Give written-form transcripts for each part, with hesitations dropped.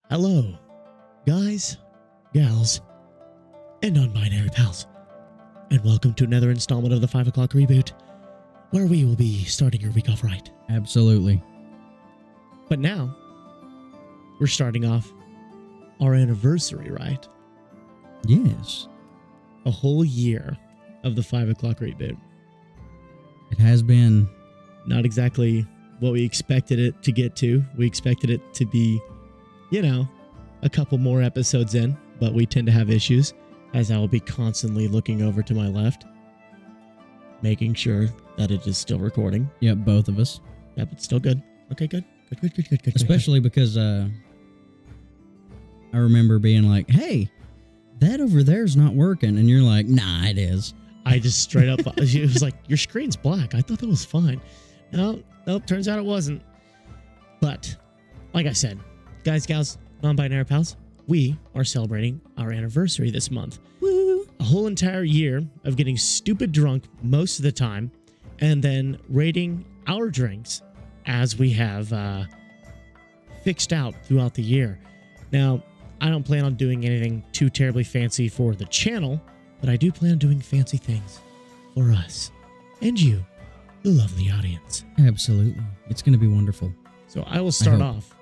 Hello, guys, gals, and non-binary pals, and welcome to another installment of the 5 o'clock reboot, where we will be starting your week off right. Absolutely. But now, we're starting off our anniversary, right? Yes. A whole year of the 5 o'clock reboot. It has been. Not exactly what we expected it to get to. We expected it to be, you know, a couple more episodes in, but we tend to have issues, as I will be constantly looking over to my left, making sure that it is still recording. Yep, both of us. Yep, it's still good. Okay, good. Good. Especially because I remember being like, hey, that over there's not working. And you're like, nah, it is. I just straight up, it was like, your screen's black. I thought that was fine. Nope, turns out it wasn't. But, like I said, guys, gals, non-binary pals, we are celebrating our anniversary this month. Woo! A whole entire year of getting stupid drunk most of the time, and then rating our drinks as we have fixed out throughout the year. Now, I don't plan on doing anything too terribly fancy for the channel, but I do plan on doing fancy things for us and you, the lovely audience. Absolutely. It's going to be wonderful. So I will start off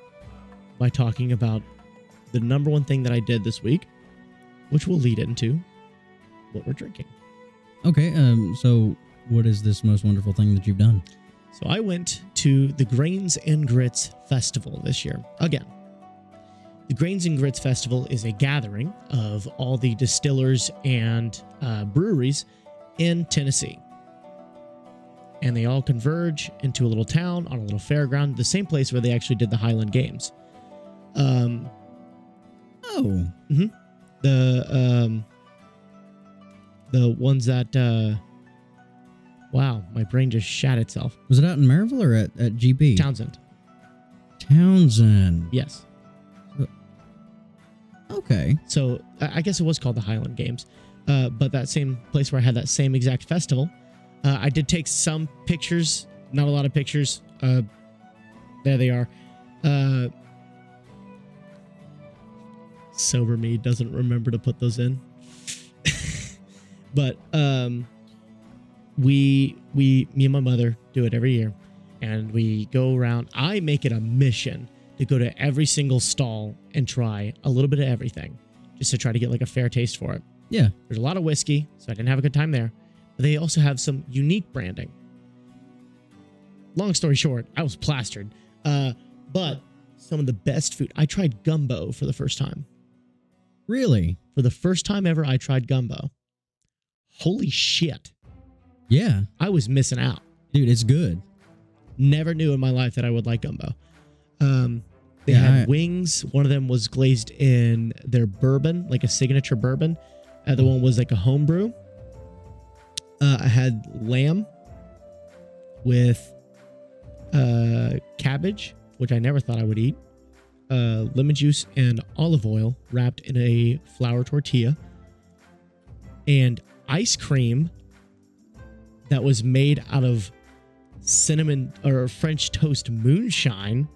by talking about the number one thing that I did this week, which will lead into what we're drinking. Okay, so what is this most wonderful thing that you've done? So I went to the Grains and Grits Festival this year. Again, the Grains and Grits Festival is a gathering of all the distillers and breweries in Tennessee. And they all converge into a little town on a little fairground, the same place where they actually did the Highland Games. The ones that, wow, my brain just shat itself. Was it out in Maryville or at GB? Townsend. Townsend. Yes. Okay. So I guess it was called the Highland Games. But that same place where I had that same exact festival, I did take some pictures, not a lot of pictures. There they are. Sober me doesn't remember to put those in. But me and my mother do it every year, and we go around. I make it a mission to go to every single stall and try a little bit of everything, just to try to get like a fair taste for it. Yeah. There's a lot of whiskey, so I didn't have a good time there. But they also have some unique branding. Long story short, I was plastered. But some of the best food. I tried gumbo for the first time. Really? For the first time ever, I tried gumbo. Holy shit. Yeah. I was missing out. Dude, it's good. Never knew in my life that I would like gumbo. They had wings. One of them was glazed in their bourbon, like a signature bourbon. The other one was like a homebrew. I had lamb with cabbage, which I never thought I would eat. Lemon juice and olive oil wrapped in a flour tortilla. And ice cream that was made out of cinnamon or French toast moonshine.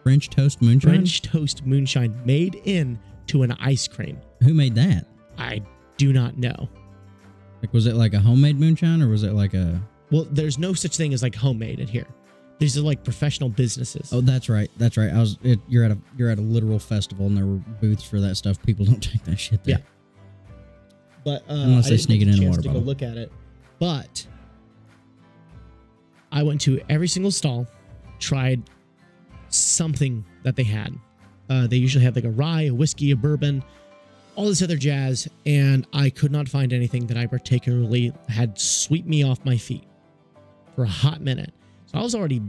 French toast moonshine? French toast moonshine made into an ice cream. Who made that? I do not know. Like, was it like a homemade moonshine or was it like a... Well, there's no such thing as like homemade in here. These are like professional businesses. Oh, that's right. That's right. You're at a literal festival and there were booths for that stuff. People don't take that shit there. Yeah. But unless they sneak it in a water bottle. Go look at it. But I went to every single stall, tried something that they had. They usually have like a rye, a whiskey, a bourbon, all this other jazz, and I could not find anything that I particularly had sweep me off my feet for a hot minute. So I was already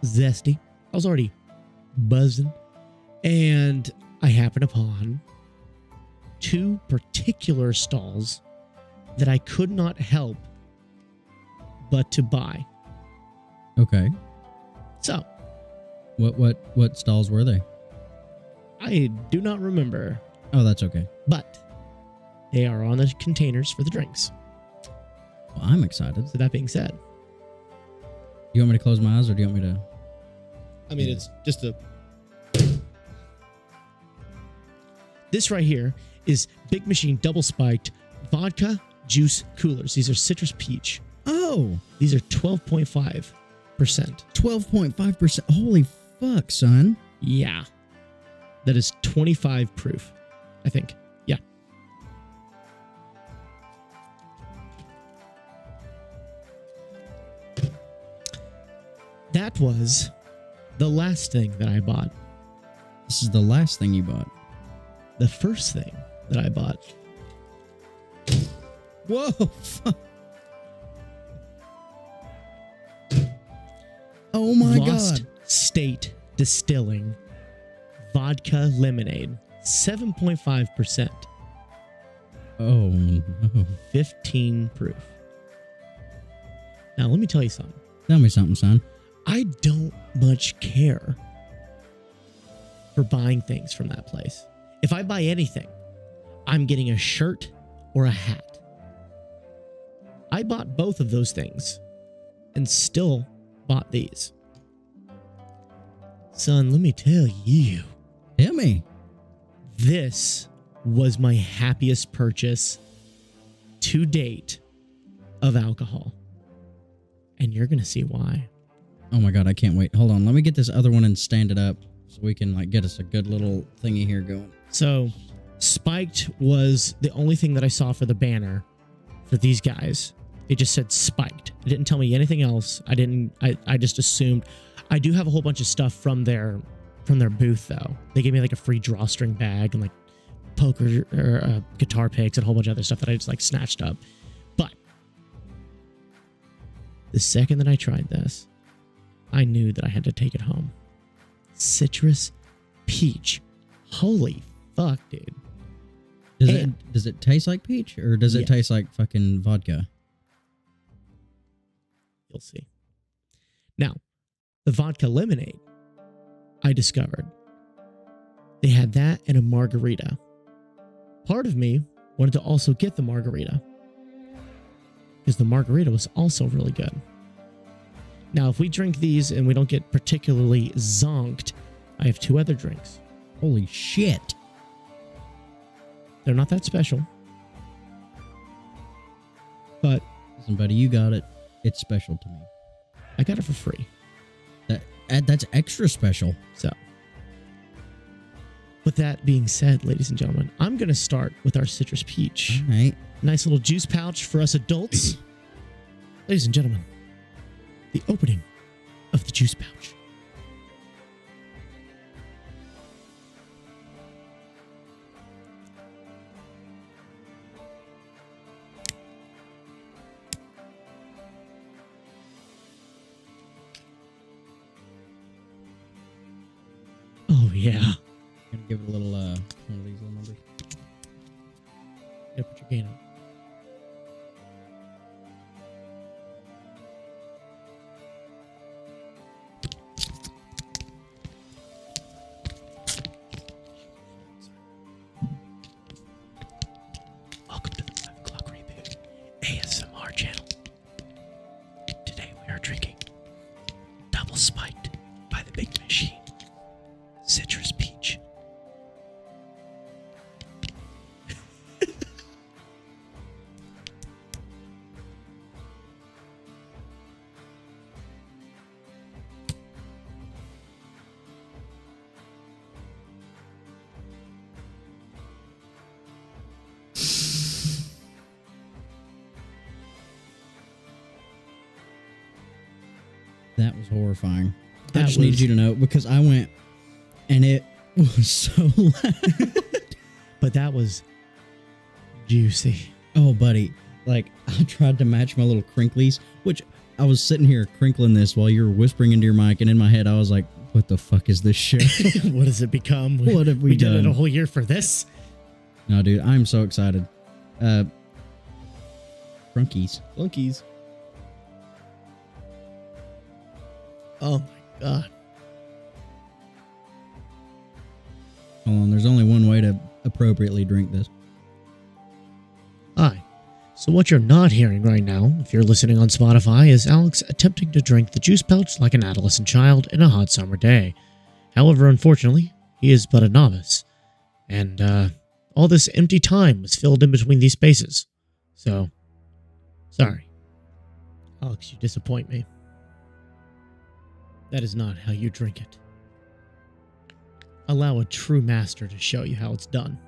zesty. I was already buzzing. And I happened upon two particular stalls that I could not help but to buy. Okay. So. What stalls were they? I do not remember. Oh, that's okay. But they are on the containers for the drinks. Well, I'm excited. So that being said. You want me to close my eyes or do you want me to? I mean, it's just a... This right here is Big Machine double spiked vodka juice coolers. These are citrus peach. Oh, these are 12.5%. 12.5%. Holy fuck, son. Yeah. That is 25 proof, I think. Yeah. That was the last thing that I bought. This is the last thing you bought. The first thing that I bought. Whoa. Fuck. Oh my Lost God. State Distilling vodka lemonade. 7.5%. Oh no. 15 proof. Now, let me tell you something. Tell me something, son. I don't much care for buying things from that place. If I buy anything, I'm getting a shirt or a hat. I bought both of those things and still bought these. Son, let me tell you. Tell me. This was my happiest purchase to date of alcohol. And you're going to see why. Oh my God, I can't wait. Hold on. Let me get this other one and stand it up so we can like get us a good little thingy here going. So, spiked was the only thing that I saw for the banner for these guys. It just said spiked. It didn't tell me anything else. I just assumed. I do have a whole bunch of stuff from their booth though. They gave me like a free drawstring bag and like poker or guitar picks and a whole bunch of other stuff that I just like snatched up. But the second that I tried this, I knew that I had to take it home. Citrus peach. Holy fuck, dude. Does it taste like peach or does it taste like fucking vodka? You'll see. Now, the vodka lemonade, I discovered they had that and a margarita. Part of me wanted to also get the margarita because the margarita was also really good. Now, if we drink these and we don't get particularly zonked, I have two other drinks. Holy shit. They're not that special. But listen, buddy, you got it. It's special to me. I got it for free. That's extra special. So, with that being said, ladies and gentlemen, I'm going to start with our citrus peach. All right. Nice little juice pouch for us adults. Ladies and gentlemen, the opening of the juice pouch. Oh, yeah. Gonna give it a little, one of these little numbers. Yeah, put your gain up. Welcome to the 5 o'clock Reboot ASMR channel. Today we are drinking Double Spiked by the Big Machine. Citrus peach. That was horrifying. I That just needed you to know because I went and it was so loud. But that was juicy. Oh, buddy. Like, I tried to match my little crinklies, which I was sitting here crinkling this while you were whispering into your mic, and in my head, I was like, what the fuck is this shit? What has it become? What have we done? We did it a done? whole year for this? No, dude, I'm so excited. Flunkies. Flunkies. Oh, my God. Hold on, there's only one way to appropriately drink this. Hi. So what you're not hearing right now, if you're listening on Spotify, is Alex attempting to drink the juice pouch like an adolescent child in a hot summer day. However, unfortunately, he is but a novice. And all this empty time was filled in between these spaces. So, sorry. Alex, you disappoint me. That is not how you drink it. Allow a true master to show you how it's done.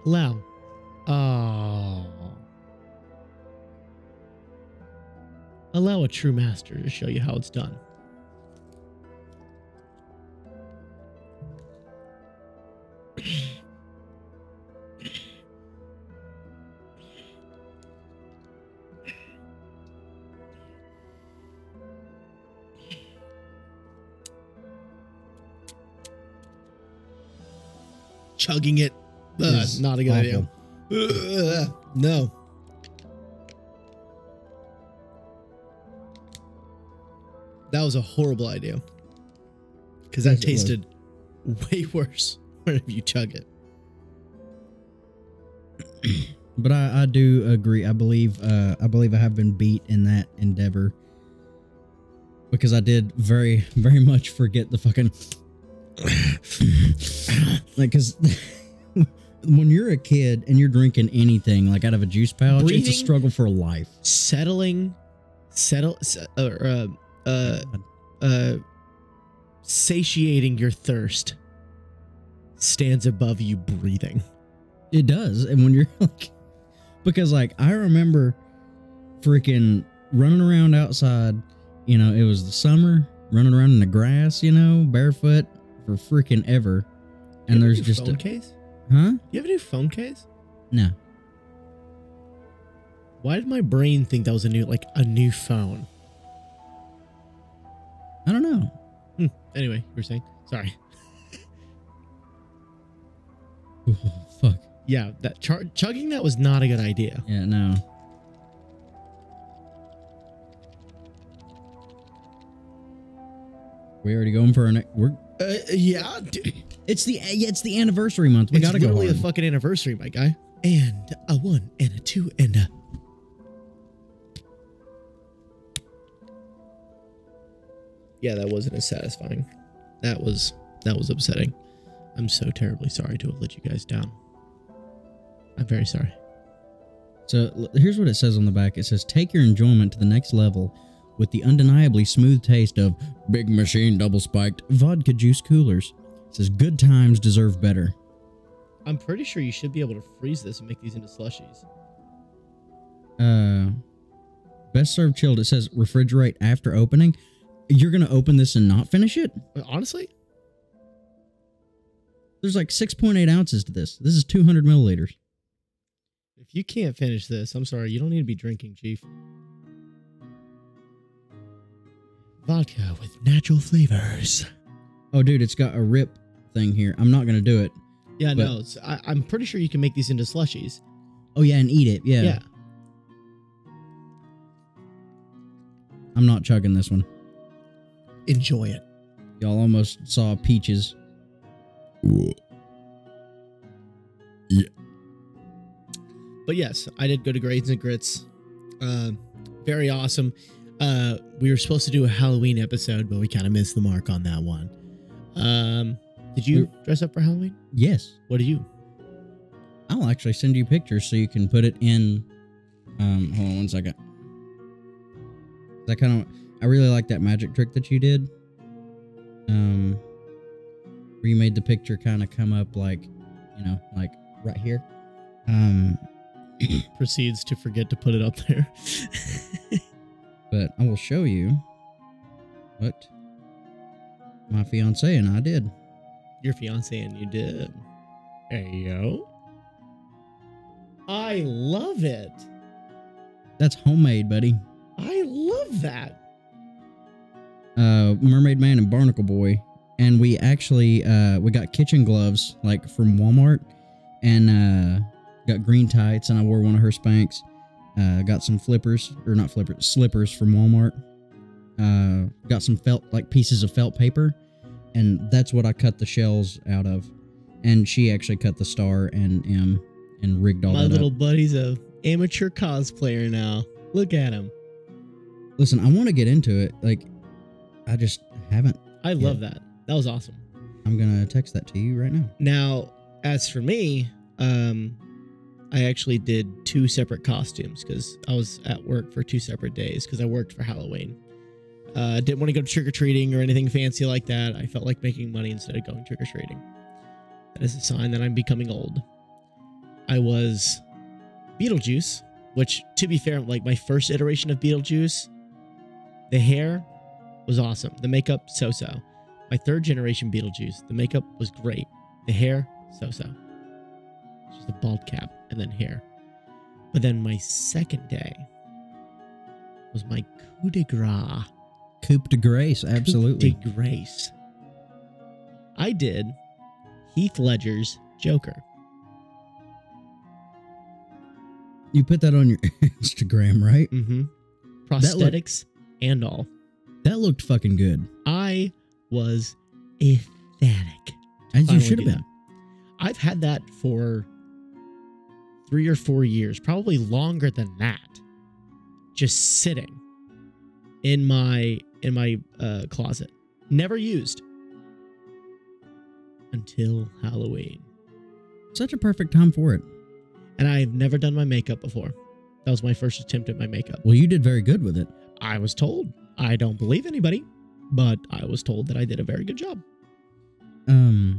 Allow. Oh. Allow a true master to show you how it's done. Chugging it. Not a good idea. No. That was a horrible idea. Because that tasted way worse whenever you chug it. But I do agree. I believe I have been beat in that endeavor. Because I did very, very much forget the fucking... like, because when you're a kid and you're drinking anything like out of a juice pouch, Breathing, it's a struggle for life. Satiating your thirst stands above you breathing. It does. And when you're like, because like I remember freaking running around outside, you know, it was the summer, running around in the grass, you know, barefoot for freaking ever. And there's just a phone case? Huh? You have a new phone case? No. Why did my brain think that was a new phone? I don't know. Anyway, you were saying? Sorry. Oh, fuck. Yeah, that chugging that was not a good idea. Yeah, no. We already going for our next... Yeah, dude. It's the anniversary month. We gotta go. It's literally the fucking anniversary, my guy. And a 1 and a 2 and a... Yeah, that wasn't as satisfying. That was upsetting. I'm so terribly sorry to have let you guys down. I'm very sorry. So here's what it says on the back. It says, take your enjoyment to the next level with the undeniably smooth taste of Big Machine Double Spiked Vodka Juice Coolers. It says, good times deserve better. I'm pretty sure you should be able to freeze this and make these into slushies. Best served chilled. It says, refrigerate after opening. You're going to open this and not finish it? Honestly? There's like 6.8 ounces to this. This is 200 milliliters. If you can't finish this, I'm sorry. You don't need to be drinking, Chief. Vodka with natural flavors. Oh, dude, it's got a rip thing here. I'm not going to do it. Yeah, no. I'm pretty sure you can make these into slushies. Oh, yeah, and eat it. Yeah. Yeah. I'm not chugging this one. Enjoy it. Y'all almost saw peaches. Yeah. But yes, I did go to Grades and Grits. Very awesome. We were supposed to do a Halloween episode, but we kind of missed the mark on that one. Did you dress up for Halloween? Yes. What did you? I'll actually send you pictures so you can put it in. Hold on 1 second. I really like that magic trick that you did. Where you made the picture kind of come up like, you know, like right here. Proceeds to forget to put it up there. But I will show you what my fiance and I did. Your fiance and you did. Hey, yo. I love it. That's homemade, buddy. I love that. Mermaid Man and Barnacle Boy. And we actually, we got kitchen gloves, like from Walmart. And got green tights, and I wore one of her Spanx. Got some slippers from Walmart. Got some pieces of felt paper. And that's what I cut the shells out of. And she actually cut the star and M and rigged all that up. My little buddy's a amateur cosplayer now. Look at him. Listen, I want to get into it. Like, I just haven't. I love that. That was awesome. I'm going to text that to you right now. Now, as for me, I actually did 2 separate costumes because I was at work for 2 separate days because I worked for Halloween. Didn't want to go trick-or-treating or anything fancy like that. I felt like making money instead of going trick-or-treating. That is a sign that I'm becoming old. I was Beetlejuice, which, to be fair, like my first iteration of Beetlejuice, the hair was awesome. The makeup, so-so. My 3rd generation Beetlejuice, the makeup was great. The hair, so-so. Just a bald cap and then hair. But then my 2nd day was my coup de grace. Coup de grace, absolutely. Coup de grace. I did Heath Ledger's Joker. You put that on your Instagram, right? Mm-hmm. Prosthetics and all. That looked fucking good. I was ecstatic. As you should have been. That. I've had that for 3 or 4 years, probably longer than that. Just sitting in my closet. Never used. Until Halloween. Such a perfect time for it. And I've never done my makeup before. That was my first attempt at my makeup. Well, you did very good with it. I was told. I don't believe anybody, but I was told that I did a very good job. Oh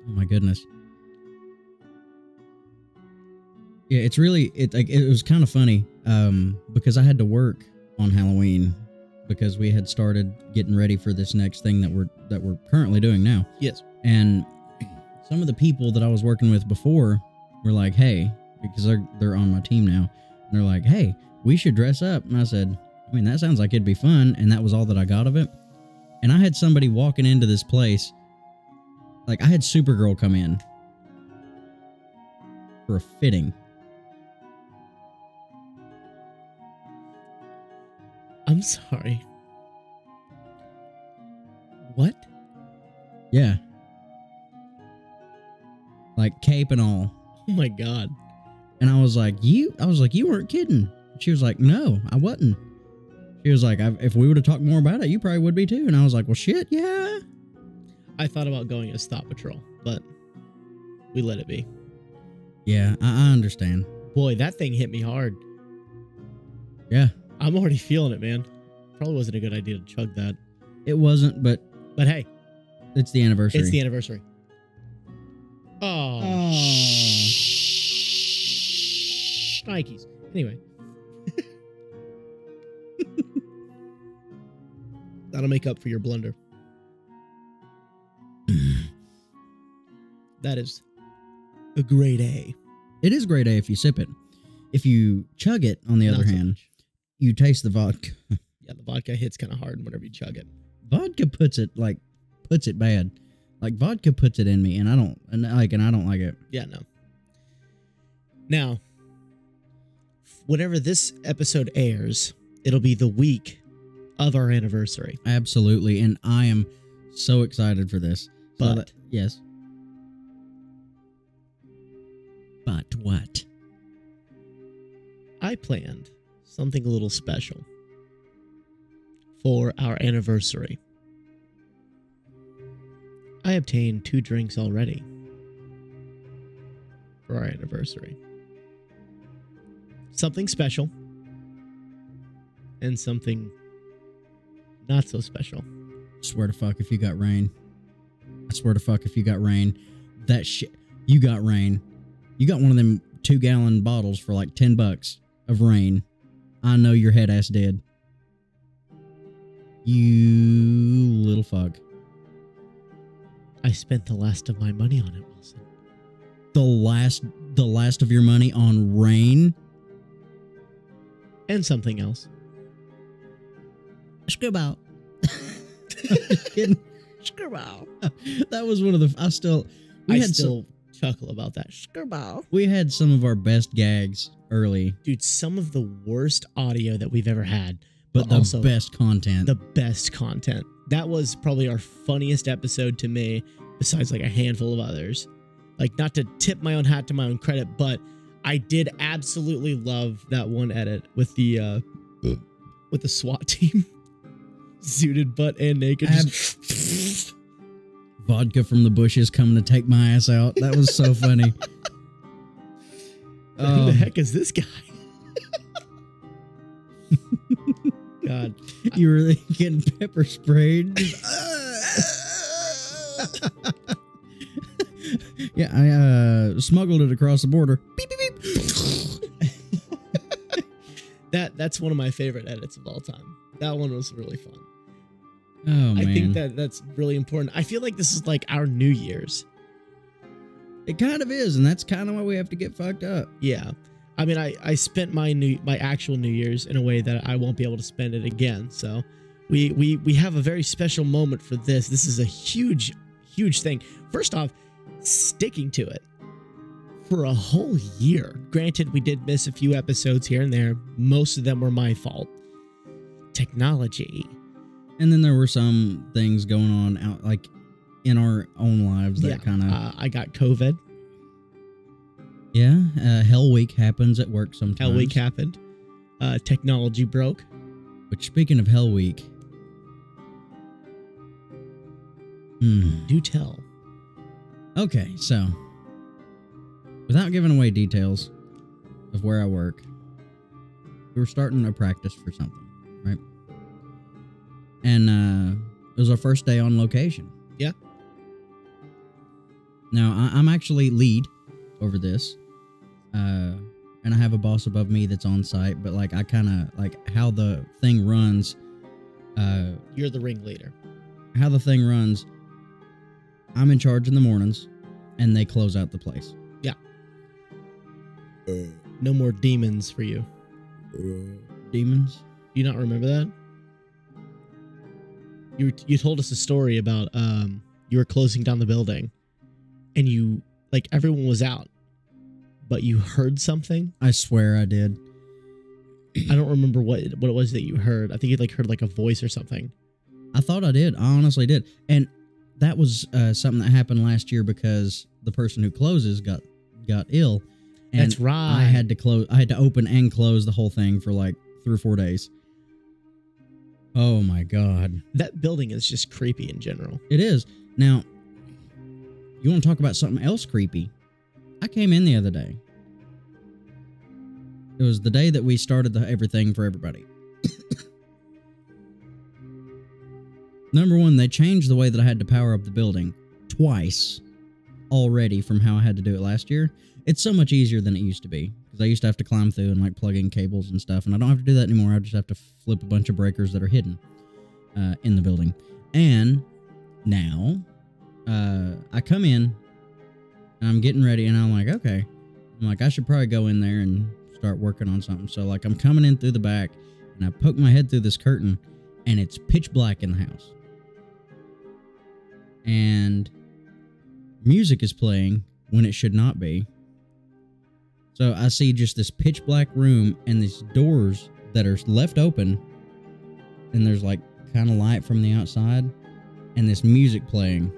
my goodness. Yeah, it's really, it was kind of funny, because I had to work on Halloween because we had started getting ready for this next thing that we're currently doing now. Yes. And some of the people that I was working with before were like, hey, because they're on my team now. And they're like, hey, we should dress up. And I said, I mean, that sounds like it'd be fun. And that was all that I got of it. And I had somebody walking into this place. Like, I had Supergirl come in for a fitting. I'm sorry. What? Yeah. Like cape and all. Oh my God. And I was like, you weren't kidding. She was like, no, I wasn't. She was like, if we would have talked more about it, you probably would be too. And I was like, well, shit, yeah. I thought about going as Thought Patrol, but we let it be. Yeah, I understand. Boy, that thing hit me hard. Yeah. I'm already feeling it, man. Probably wasn't a good idea to chug that. It wasn't, but hey. It's the anniversary. It's the anniversary. Oh. Nikes. Anyway. That'll make up for your blunder. That is a grade A. It is grade A if you sip it. If you chug it, on the other hand, you taste the vodka. Yeah, the vodka hits kind of hard whenever you chug it. Vodka puts it bad. Like vodka puts it in me, and I don't like it. Yeah, no. Now, whenever this episode airs, it'll be the week of our anniversary. Absolutely, and I am so excited for this. But yes. But what? I planned something a little special for our anniversary. I obtained 2 drinks already for our anniversary. Something special and something not so special. Swear to fuck if you got rain. I swear to fuck if you got rain. That shit. You got rain. You got one of them 2-gallon bottles for like $10 of rain. I know your head ass dead. You little fuck. I spent the last of my money on it, Wilson. The last of your money on rain? And something else. Screwball. Just kidding. Screwball. That was one of the... I still chuckle about that. Screwball. We had some of our best gags early. Dude, some of the worst audio that we've ever had. But the also best content. The best content. That was probably our funniest episode to me, besides like a handful of others. Like, not to tip my own hat to my own credit, but I did absolutely love that one edit with the SWAT team. Suited butt and naked. Just vodka from the bushes coming to take my ass out. That was so funny. Who the heck is this guy? God. You were getting pepper sprayed. Yeah, I smuggled it across the border. Beep, beep, beep. That's one of my favorite edits of all time. That one was really fun. Oh, man. I think that's really important. I feel like this is like our New Year's. It kind of is, and that's kind of why we have to get fucked up. Yeah. I mean, I spent my actual New Year's in a way that I won't be able to spend it again. So we have a very special moment for this. This is a huge thing. First off, sticking to it for a whole year. Granted, we did miss a few episodes here and there. Most of them were my fault. Technology. And then there were some things going on out like in our own lives that kind of... I got COVID. Yeah, Hell Week happens at work sometimes. Hell Week happened. Technology broke. Which, speaking of Hell Week... Do tell. Okay, so... without giving away details of where I work, we were starting a practice for something, right? And it was our first day on location. Yeah. Now, I'm actually lead over this. And I have a boss above me that's on site, but like I kind of like how the thing runs. You're the ringleader. How the thing runs, I'm in charge in the mornings and they close out the place. Yeah. No more demons for you. Demons? Do you not remember that? You told us a story about you were closing down the building and you like everyone was out, but you heard something. I swear I did. I don't remember what it was that you heard. I think you like heard like a voice or something. I thought I did. I honestly did. And that was something that happened last year because the person who closes got ill. And that's right. I had to open and close the whole thing for like 3 or 4 days. Oh my God. That building is just creepy in general. It is. Now, you want to talk about something else creepy? I came in the other day. It was the day that we started everything for everybody. Number one, they changed the way that I had to power up the building twice already from how I had to do it last year. It's so much easier than it used to be because I used to have to climb through and like plug in cables and stuff, and I don't have to do that anymore. I just have to flip a bunch of breakers that are hidden in the building. And now I come in and I'm getting ready and I'm like, okay. I'm like, I should probably go in there and start working on something. So like I'm coming in through the back and I poke my head through this curtain and it's pitch black in the house. And music is playing when it should not be. So I see just this pitch black room and these doors that are left open. And there's like kind of light from the outside and this music playing.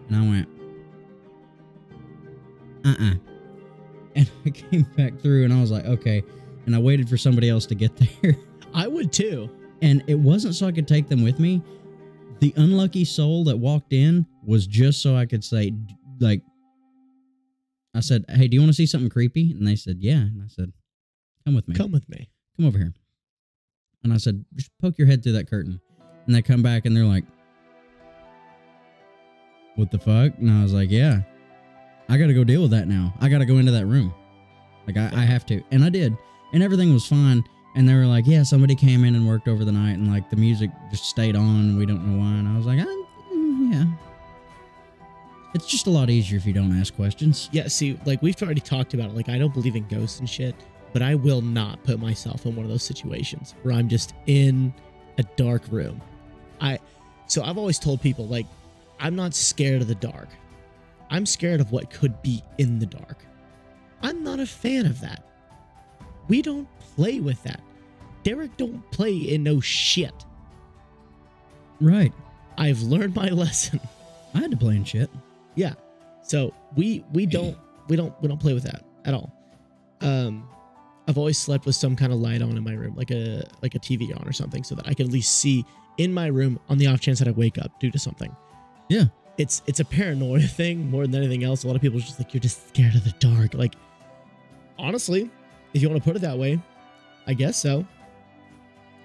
And I went, And I came back through and I was like, okay. And I waited for somebody else to get there. I would too. And it wasn't so I could take them with me. The unlucky soul that walked in was just so I could say, like, I said, hey, do you want to see something creepy? And they said, yeah. And I said, come with me. Come with me. Come over here. And I said, just poke your head through that curtain. And they come back and they're like, what the fuck? And I was like, yeah, I got to go deal with that now. I got to go into that room. Like, I have to. And I did. And everything was fine. And they were like, yeah, somebody came in and worked over the night. And, like, the music just stayed on. And we don't know why. And I was like, yeah. It's just a lot easier if you don't ask questions. Yeah, see, like, we've already talked about it. Like, I don't believe in ghosts and shit. But I will not put myself in one of those situations where I'm just in a dark room. So I've always told people, like, I'm not scared of the dark. I'm scared of what could be in the dark. I'm not a fan of that. We don't play with that. Derek don't play in no shit. Right. I've learned my lesson. I had to play in shit. Yeah. So we don't play with that at all. I've always slept with some kind of light on in my room, like a TV on or something, so that I can at least see in my room on the off chance that I wake up due to something. Yeah. It's a paranoia thing more than anything else. A lot of people are just like, you're just scared of the dark. Like, honestly, if you want to put it that way, I guess so.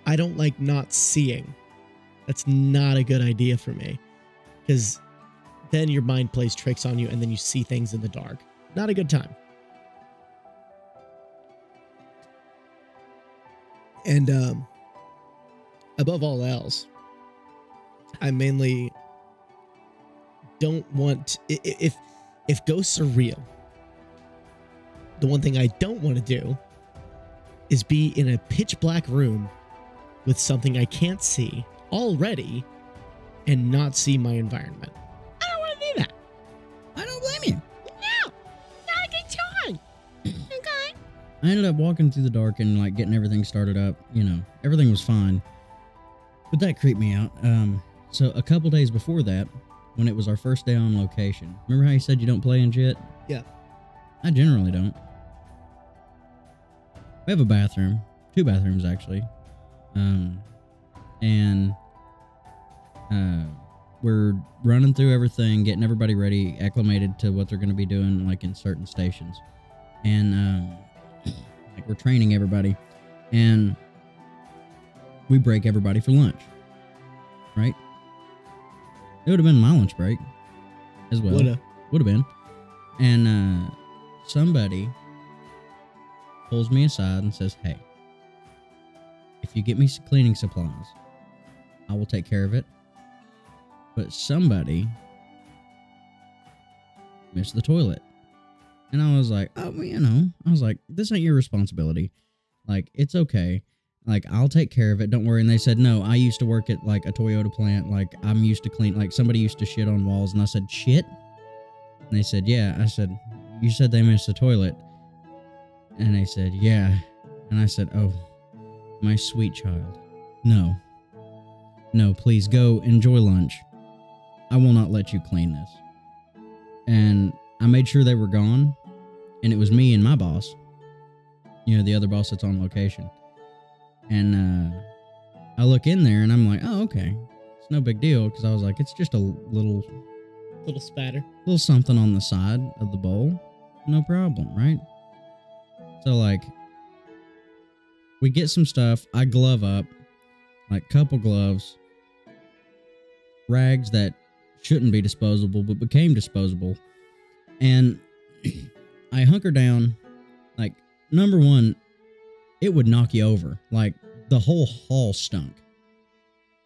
I don't like not seeing. That's not a good idea for me, because then your mind plays tricks on you and then you see things in the dark. Not a good time. And above all else, I mainly don't want, if ghosts are real, the one thing I don't want to do is be in a pitch black room with something I can't see already and not see my environment. I don't want to do that. I don't blame you. No, not a good time. Okay. I ended up walking through the dark and like getting everything started up. You know, everything was fine. But that creeped me out. So a couple days before that, when it was our first day on location, remember how you said you don't play in shit? Yeah. I generally don't. We have a bathroom, 2 bathrooms actually. And we're running through everything, getting everybody ready, acclimated to what they're going to be doing, like in certain stations. And like we're training everybody, and we break everybody for lunch, right? It would have been my lunch break as well. Would have been. And somebody pulls me aside and says, "Hey, if you get me some cleaning supplies, I will take care of it. But somebody missed the toilet." And I was like, oh, you know, I was like, this ain't your responsibility. Like, it's okay. Like, I'll take care of it. Don't worry. And they said, no, I used to work at like a Toyota plant. Like, I'm used to clean. Like, somebody used to shit on walls. And I said, shit? And they said, yeah. I said, you said they missed the toilet. And they said, yeah. And I said, oh, my sweet child. No. No, please go enjoy lunch. I will not let you clean this. And I made sure they were gone. And it was me and my boss. You know, the other boss that's on location. And I look in there and I'm like, oh, okay. It's no big deal. Because I was like, it's just a little spatter. Little something on the side of the bowl. No problem, right? So, like, we get some stuff. I glove up. Like, couple gloves. Rags that shouldn't be disposable, but became disposable. And I hunker down. Like, number one, it would knock you over. Like, the whole hall stunk.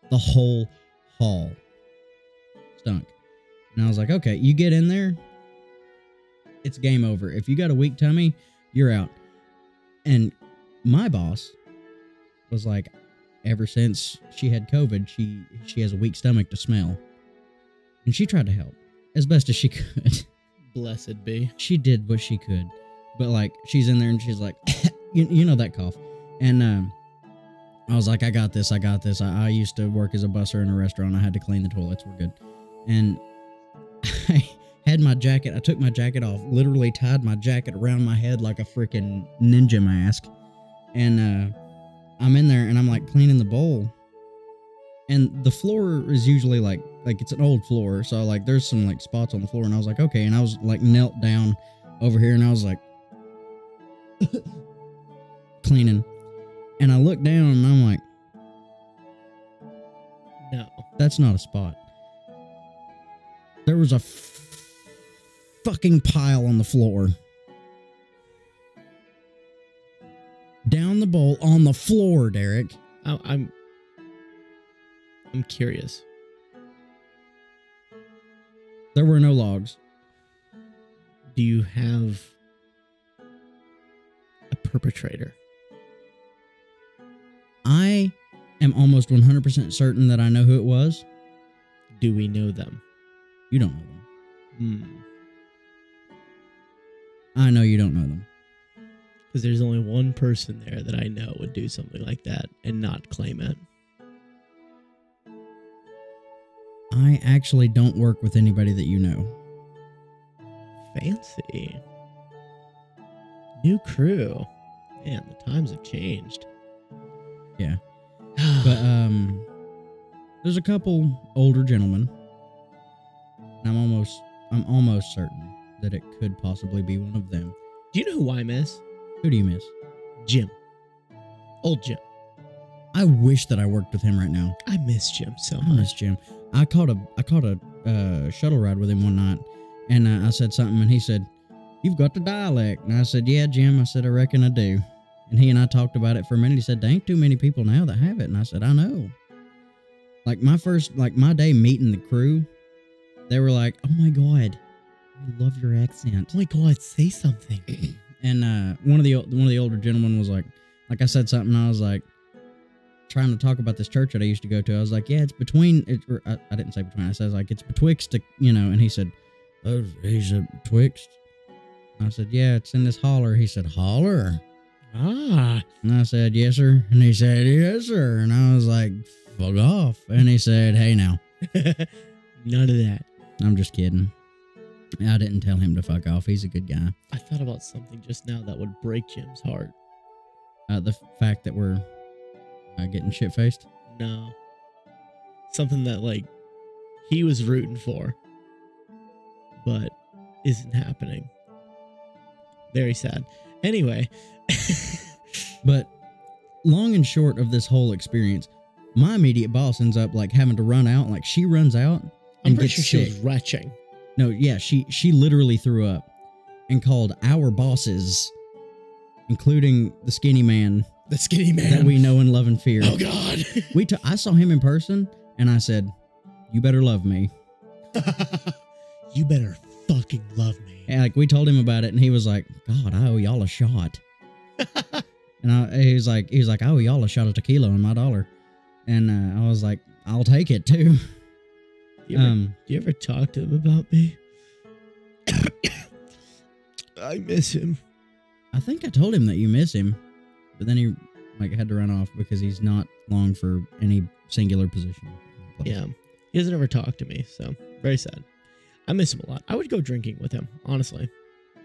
The whole hall stunk. And I was like, okay, you get in there, it's game over. If you got a weak tummy, you're out. And my boss was like, ever since she had COVID, she has a weak stomach to smell. And she tried to help as best as she could. Blessed be. She did what she could. But, like, she's in there and she's like, you know that cough. And I was like, I got this. I used to work as a busser in a restaurant. I had to clean the toilets. We're good. And I had my jacket. I took my jacket off, literally tied my jacket around my head like a freaking ninja mask. And I'm in there and I'm like cleaning the bowl. And the floor is usually like it's an old floor. So like there's some like spots on the floor. And I was like, okay. And I was like knelt down over here and I was like cleaning. And I looked down and I'm like, no, that's not a spot. There was a fucking pile on the floor. Down the bowl on the floor, Derek. I'm curious. There were no logs. Do you have a perpetrator? I am almost 100% certain that I know who it was. Do we know them? You don't know them. I know you don't know them. Because there's only one person there that I know would do something like that and not claim it. I actually don't work with anybody that you know. Fancy. New crew. Man, the times have changed. Yeah. But there's a couple older gentlemen. And I'm almost certain that it could possibly be one of them. Do you know who I miss? Who do you miss? Jim. Old Jim. I wish that I worked with him right now. I miss Jim so I miss much. Jim. I caught a shuttle ride with him one night, and I said something, and he said, "You've got the dialect." And I said, "Yeah, Jim." I said, "I reckon I do." And he and I talked about it for a minute. He said, "There ain't too many people now that have it." And I said, "I know." Like my day meeting the crew, they were like, "Oh my God, I love your accent." Oh my God, say something. And one of the older gentlemen was like I said something. I was like, trying to talk about this church that I used to go to. I was like, "Yeah, it's between." I didn't say between. I said like it's betwixt, And he said, "Oh, he's a betwixt." I said, "Yeah, it's in this holler." He said, "Holler?" Ah. And I said, "Yes, sir." And he said, "Yes, sir." And I was like, "Fuck off." And he said, "Hey, now." None of that. I'm just kidding. I didn't tell him to fuck off. He's a good guy. I thought about something just now that would break Jim's heart. The fact that we're getting shit-faced? No. Something that, like, he was rooting for, but isn't happening. Very sad. Anyway. But long and short of this whole experience, my immediate boss ends up, like, having to run out. Like, she runs out I'm and pretty gets sure she sick. was retching. No, yeah, she literally threw up and called our bosses, including the skinny man. The skinny man. That we know and love and fear. Oh, God. I saw him in person, and I said, "You better love me." You better fucking love me. And like we told him about it, and he was like, "God, I owe y'all a shot." And he was like, "I owe y'all a shot of tequila on my dollar." And I was like, "I'll take it too." Do you ever talk to him about me? I miss him. I think I told him that you miss him, but then he had to run off because he's not long for any singular position. Yeah, he doesn't ever talk to me, so very sad. I miss him a lot. I would go drinking with him, honestly.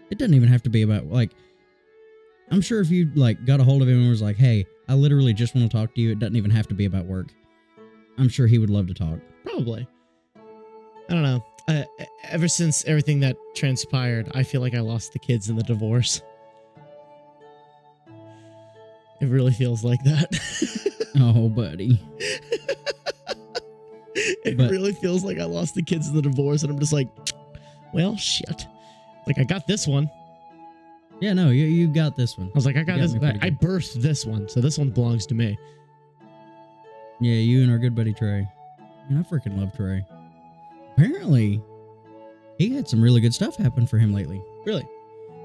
It doesn't even have to be about I'm sure if you got a hold of him and was like, "Hey, I literally just want to talk to you," it doesn't even have to be about work. I'm sure he would love to talk. Probably. I don't know. Ever since everything that transpired, I feel like I lost the kids in the divorce. It really feels like that. Oh, buddy. It really feels like I lost the kids in the divorce, and I'm just like, well, shit. Like, I got this one. Yeah, no, you got this one. I was like, I got this. I birthed this one, so this one belongs to me. Yeah, you and our good buddy Trey. Man, I freaking love Trey. Apparently, he had some really good stuff happen for him lately. Really?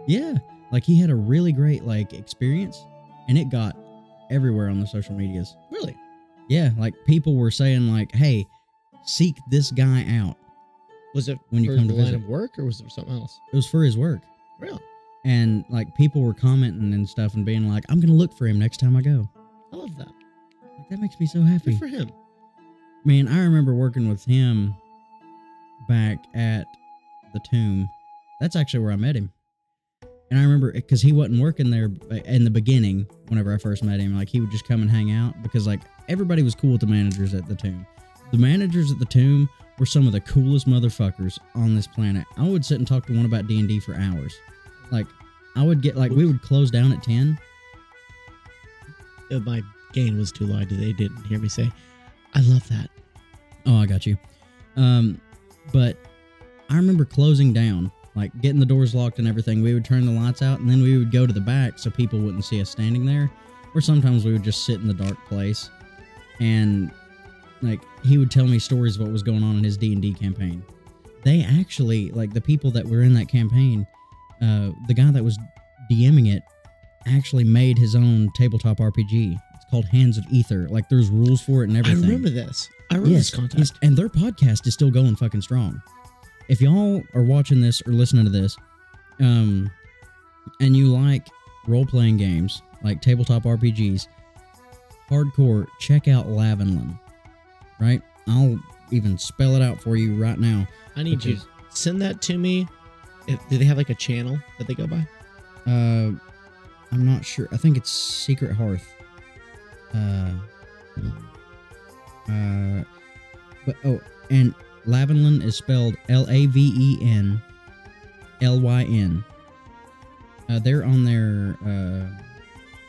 Yeah. Like, he had a really great, experience, and it got everywhere on the social medias. Really? Yeah, people were saying, "Hey, seek this guy out." Was it when you for come the to visit. line of work, or was there something else? It was for his work. Really? And, people were commenting and stuff and being like, "I'm going to look for him next time I go." I love that. That makes me so happy. Good for him. Man, I remember working with him back at the Tomb. That's actually where I met him. And I remember, because he wasn't working there in the beginning, whenever I first met him, he would just come and hang out, because, everybody was cool with the managers at the Tomb. The managers at the Tomb were some of the coolest motherfuckers on this planet. I would sit and talk to one about D&D for hours. I would get, we would close down at 10. My gain was too loud. They didn't hear me say, I love that. Oh, I got you. But I remember closing down, getting the doors locked and everything. We would turn the lights out, and then we would go to the back so people wouldn't see us standing there. Or sometimes we would just sit in the dark place. And, he would tell me stories of what was going on in his D&D campaign. They actually, the people that were in that campaign, the guy that was DMing it actually made his own tabletop RPG. It's called Hands of Ether. There's rules for it and everything. I remember this. I remember this contest. And their podcast is still going fucking strong. If y'all are watching this or listening to this, and you like role-playing games, tabletop RPGs, hardcore, check out Lavinland. Right? I'll even spell it out for you right now. I need you to send that to me. Do they have a channel that they go by? I'm not sure. I think it's Secret Hearth. But and Lavenlyn is spelled Lavenlyn. They're on their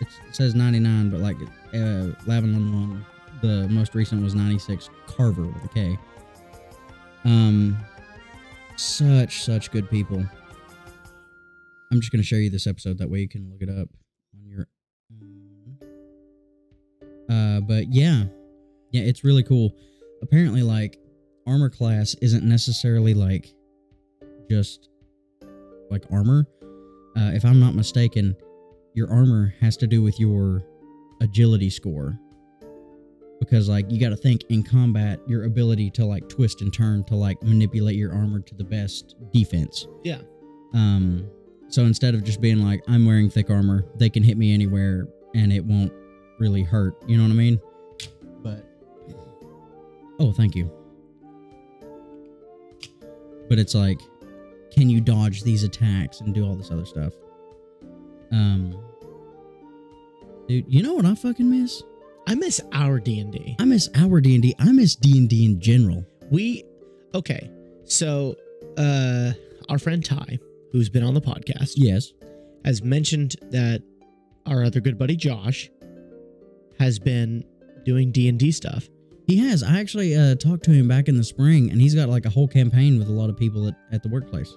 it says 99, but like Lavenlyn one, the most recent was 96. Carver with a K. Such good people. I'm just gonna show you this episode, that way you can look it up on your own. But yeah, it's really cool. Apparently, like, armor class isn't necessarily like just like armor. If I'm not mistaken, your armor has to do with your agility score. Because, like, you got to think in combat, your ability to, like, twist and turn to, like, manipulate your armor to the best defense. Yeah. So instead of just being like, I'm wearing thick armor, they can hit me anywhere and it won't really hurt. You know what I mean? But, oh, thank you. But it's like, can you dodge these attacks and do all this other stuff? Dude, you know what I fucking miss? I miss our D&D. I miss our D&D. I miss D&D in general. Okay, so our friend Ty, who's been on the podcast, yes, has mentioned that our other good buddy Josh has been doing D&D stuff. He has. I actually talked to him back in the spring, and he's got like a whole campaign with a lot of people at the workplace.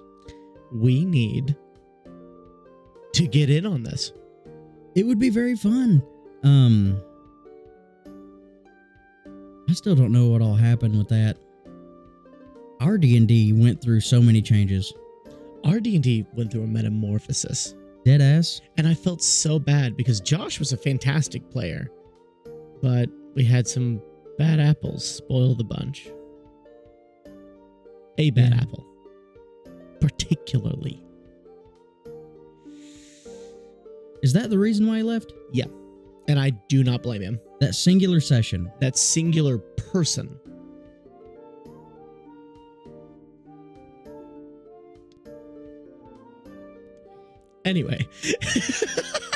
We need to get in on this. It would be very fun. I still don't know what all happened with that. Our D&D went through so many changes. Our D&D went through a metamorphosis. Deadass. And I felt so bad because Josh was a fantastic player, but we had some bad apples spoil the bunch. A bad apple. Particularly. Is that the reason why he left? Yeah. And I do not blame him. That singular session. That singular person. Anyway.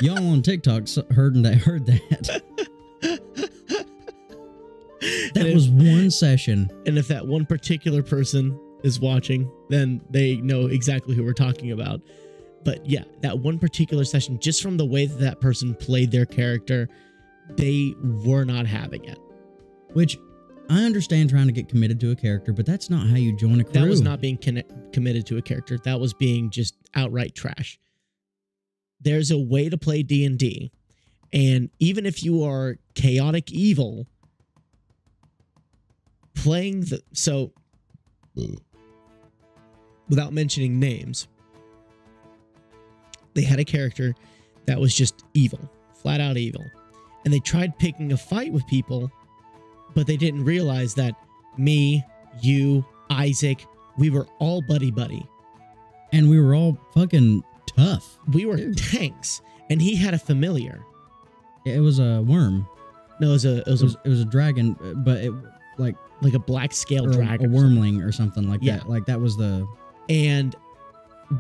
Y'all on TikTok heard that. That was one session. And if that one particular person is watching, then they know exactly who we're talking about. But yeah, that one particular session, just from the way that that person played their character, they were not having it. Which, I understand trying to get committed to a character, but that's not how you join a crew. That was not being committed to a character. That was being just outright trash. There's a way to play D&D, and even if you are chaotic evil, playing the... So, without mentioning names, they had a character that was just evil, flat out evil. And they tried picking a fight with people, but they didn't realize that me, you, Isaac, we were all buddy-buddy. And we were all fucking tough. We were tanks. And he had a familiar. It was a worm. No, it was a dragon, but it like a black scale dragon. A wormling or something like that. Like that was the... And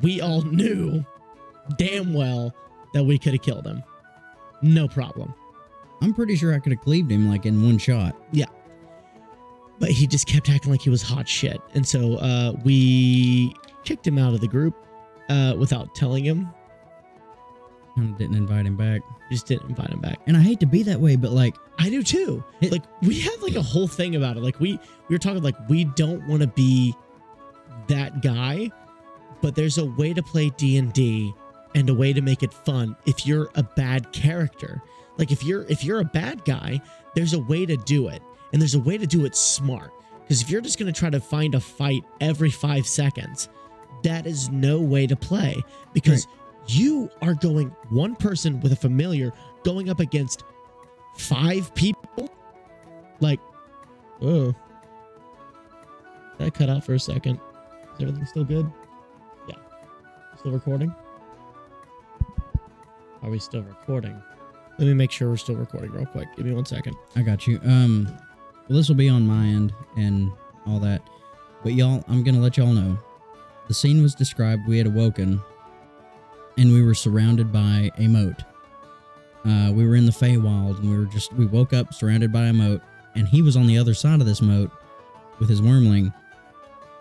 we all knew damn well that we could have killed him. No problem. I'm pretty sure I could have cleaved him like in one shot. Yeah. But he just kept acting like he was hot shit. And so we kicked him out of the group without telling him. Kind of didn't invite him back. Just didn't invite him back. And I hate to be that way, but like... I do too. Like, we had like a whole thing about it. Like, we were talking like, we don't want to be that guy, but there's a way to play D&D and a way to make it fun if you're a bad character. Like, if you're a bad guy, there's a way to do it. And there's a way to do it smart. Because if you're just going to try to find a fight every 5 seconds, that is no way to play. Because you are going one person with a familiar going up against 5 people. Like, oh. That cut out for a second. Is everything still good? Yeah. Still recording? Are we still recording? Let me make sure we're still recording real quick. Give me 1 second. I got you. Well, this will be on my end and all that. But y'all, I'm going to let y'all know. The scene was described. We had awoken and we were surrounded by a moat. We were in the Feywild, and we woke up surrounded by a moat, and he was on the other side of this moat with his wormling.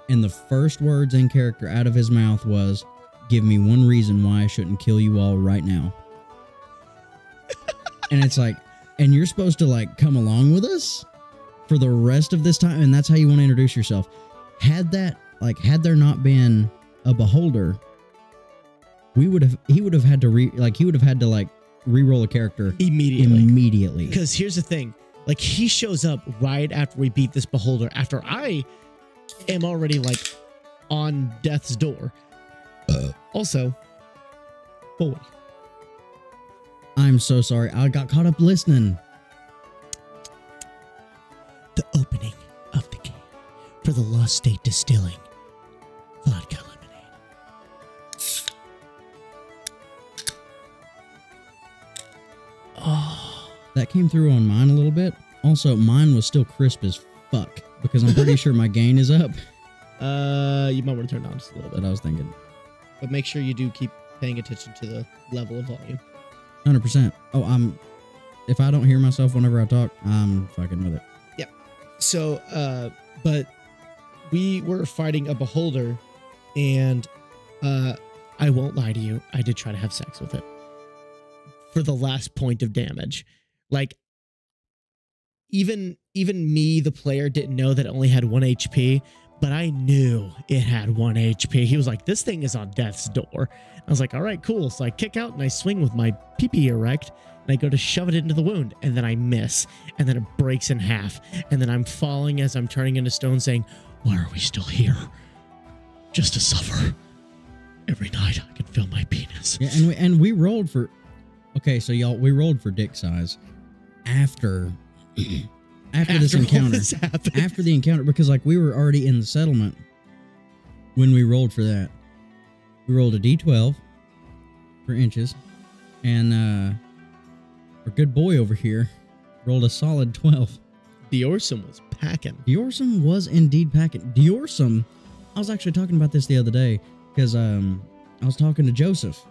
And the first words in character out of his mouth was, "Give me one reason why I shouldn't kill you all right now." And it's like, and you're supposed to like come along with us for the rest of this time, and that's how you want to introduce yourself. Had there not been a beholder, he would have had to re-roll a character immediately. Because here's the thing, like he shows up right after we beat this beholder, after I am already like on death's door. Also, boy, I'm so sorry. I got caught up listening. The opening of the game for the Lost State Distilling vodka lemonade. Oh, that came through on mine a little bit. Also, mine was still crisp as fuck because I'm pretty sure my gain is up. You might want to turn it down just a little bit. But I was thinking. But make sure you do keep paying attention to the level of volume. 100%. Oh, if I don't hear myself whenever I talk, I'm fucking with it. Yeah. So, but we were fighting a beholder, and I won't lie to you, I did try to have sex with it for the last point of damage. Like, even me, the player, didn't know that it only had 1 HP, but I knew it had 1 HP. He was like, "This thing is on death's door." I was like, "All right, cool." So I kick out and I swing with my pee-pee erect, and I go to shove it into the wound, and then I miss, and then it breaks in half, and then I'm falling as I'm turning into stone, saying, "Why are we still here? Just to suffer. Every night I can feel my penis." Yeah, and we rolled for. Okay, so y'all, we rolled for dick size after this encounter. After the encounter, because like we were already in the settlement when we rolled for that. We rolled a D12 for inches, and our good boy over here rolled a solid 12. Diorsum was packing. Diorsum was indeed packing. Diorsum, I was actually talking about this the other day because I was talking to Joseph,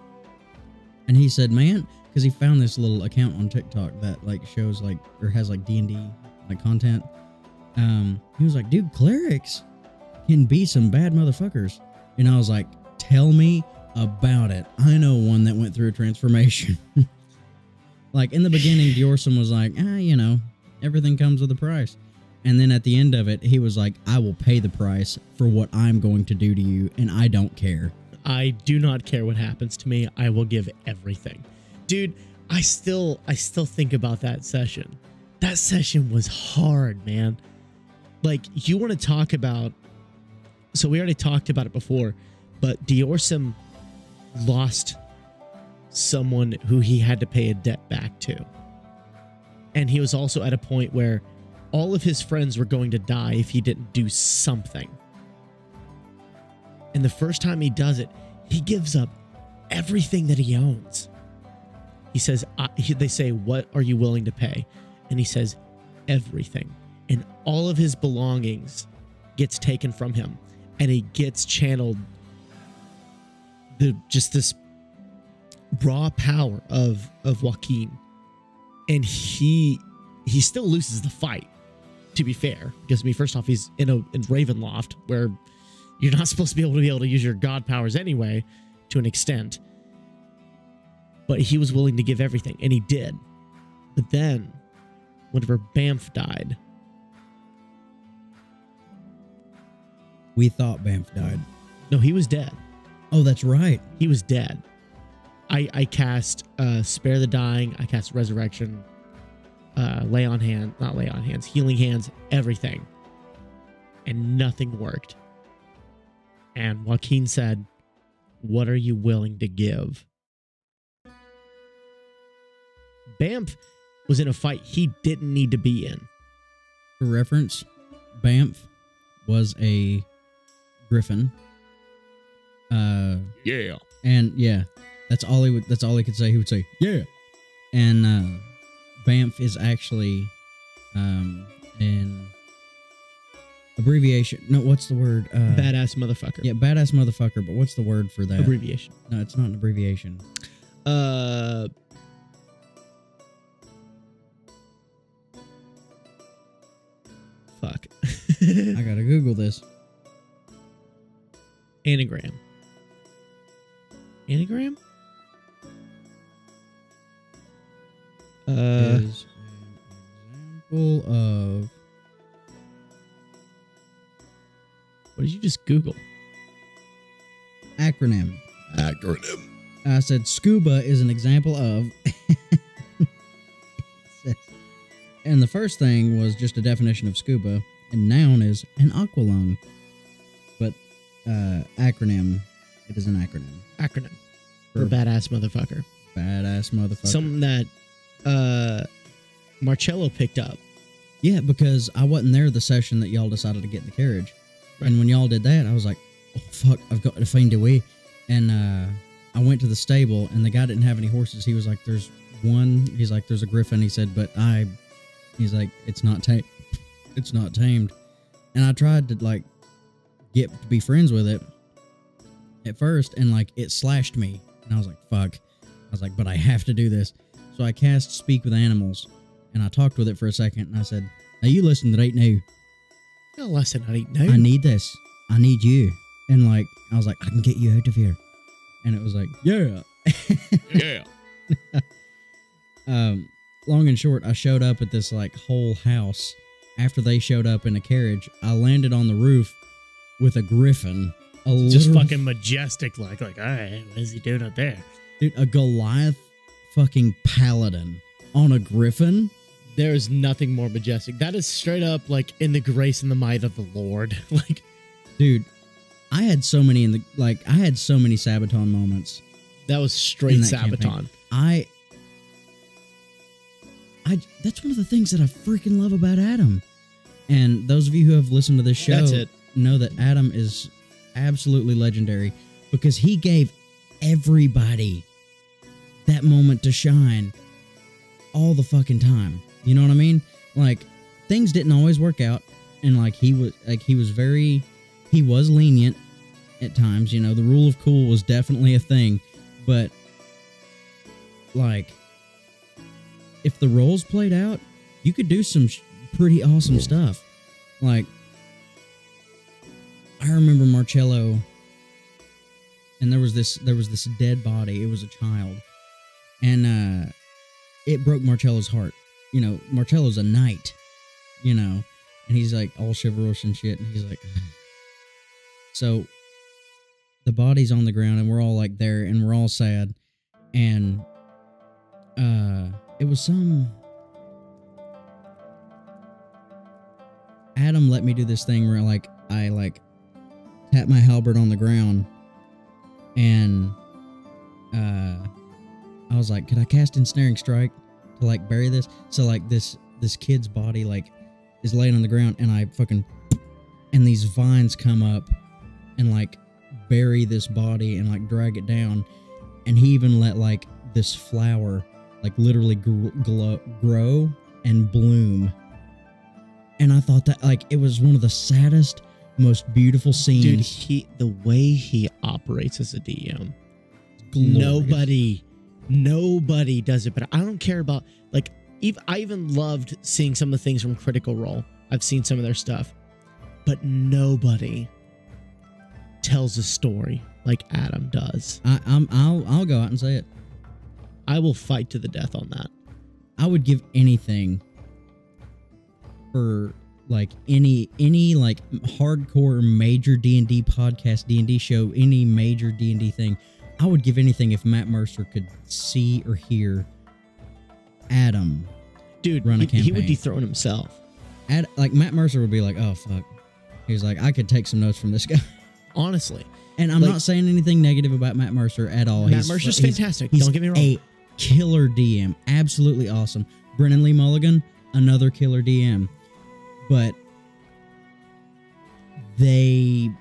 and he said, "Man," because he found this little account on TikTok that like shows like or has like D&D like content. He was like, "Dude, clerics can be some bad motherfuckers," and I was like, "Tell me about it. I know one that went through a transformation." Like in the beginning, Diorsum was like, everything comes with a price. And then at the end of it, he was like, "I will pay the price for what I'm going to do to you, and I don't care. I do not care what happens to me. I will give everything." Dude, I still think about that session. That session was hard, man. Like, you want to talk about... So we already talked about it before, but Diorsum lost someone who he had to pay a debt back to. And he was also at a point where all of his friends were going to die if he didn't do something. And the first time he does it, he gives up everything that he owns. He says, they say, "What are you willing to pay?" And he says, "Everything." And all of his belongings gets taken from him, and he gets channeled just this raw power of Joaquin. And he still loses the fight, to be fair, because first off, he's in Ravenloft, where you're not supposed to be able to use your god powers anyway, to an extent. But he was willing to give everything, and he did. But then, whenever Bamf died, we thought Bamf died. No, he was dead. Oh, that's right. He was dead. I cast Spare the Dying. I cast Resurrection. Healing Hands, everything. And nothing worked. And Joaquin said, "What are you willing to give?" Bamf was in a fight he didn't need to be in. For reference, Bamf was a griffin. Yeah. And yeah, that's all he could say. He would say, "Yeah." And Bamf is actually an abbreviation. No, what's the word? Badass motherfucker. Yeah, badass motherfucker. But what's the word for that? Abbreviation. No, it's not an abbreviation. I gotta Google this. Anagram. Anagram? Is an example of... What did you just Google? Acronym. Acronym. I said scuba is an example of... And the first thing was just a definition of scuba, and noun is an aqualung. But acronym, it is an acronym. Acronym. For badass motherfucker. Badass motherfucker. Something that Marcello picked up. Yeah, because I wasn't there the session that y'all decided to get in the carriage. Right. And when y'all did that, I was like, oh, fuck, I've got to find a way. And I went to the stable, and the guy didn't have any horses. He was like, there's one. He's like, there's a griffin. He said, but he's like, it's not tamed. It's not tamed. And I tried to, like, get to be friends with it at first, and, like, it slashed me. And I was like, fuck. I was like, but I have to do this. So I cast Speak with Animals, and I talked with it for a second, and I said, now you listen right now. No, listen, I ain't no. I need this. I need you. And, like, I was like, I can get you out of here. And it was like, yeah. Yeah. Long and short, I showed up at this, like, whole house. After they showed up in a carriage, I landed on the roof with a griffin. Just fucking majestic, like, all right, what is he doing up there? Dude, a Goliath fucking paladin on a griffin? There is nothing more majestic. That is straight up, like, in the grace and the might of the Lord. Like, dude, I had so many Sabaton moments. That was straight Sabaton. Campaign. That's one of the things that I freaking love about Adam. And those of you who have listened to this show know that Adam is absolutely legendary because he gave everybody that moment to shine all the fucking time. You know what I mean? Like, things didn't always work out, and like he was lenient at times. You know, the rule of cool was definitely a thing, but like, if the roles played out, you could do some pretty awesome stuff. Like, I remember Marcello, and there was this dead body. It was a child, and it broke Marcello's heart. You know, Marcello's a knight, you know, and he's like all chivalrous and shit, and he's like, so the body's on the ground, and we're all like there, and we're all sad, and it was Adam let me do this thing where I tap my halberd on the ground, and I was like, could I cast Ensnaring Strike to like bury this? So like this kid's body like is laying on the ground, and I fucking, and these vines come up and like bury this body and like drag it down, and he even let like this flower like literally grow and bloom. And I thought that like it was one of the saddest, most beautiful scenes. Dude, the way he operates as a DM, glorious. Nobody does it, but I don't care about, like, I even loved seeing some of the things from Critical Role. I've seen some of their stuff, but nobody tells a story like Adam does. I'll go out and say it. I will fight to the death on that. I would give anything for like any like hardcore major D&D podcast, D&D show, any major D&D thing. I would give anything if Matt Mercer could see or hear Adam, dude, run a campaign. He would dethrone himself. Like Matt Mercer would be like, "Oh fuck," he's like, "I could take some notes from this guy." Honestly, and I'm not saying anything negative about Matt Mercer at all. Matt Mercer's fantastic. Don't get me wrong. A killer DM, absolutely awesome. Brennan Lee Mulligan, another killer DM, but they've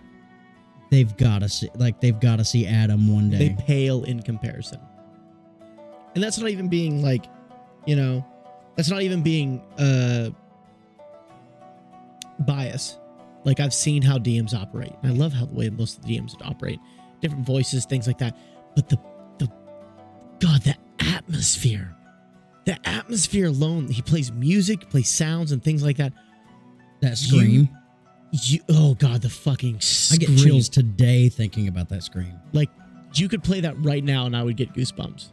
got to see Adam one day. They pale in comparison. And that's not even being like, you know, that's not even being bias. Like, I've seen how DMs operate. I love how the way most of the DMs operate. Different voices, things like that. But the atmosphere. The atmosphere alone. He plays music, plays sounds and things like that. That scream. Oh god, the fucking scream. I get chills today thinking about that scream. Like, you could play that right now and I would get goosebumps.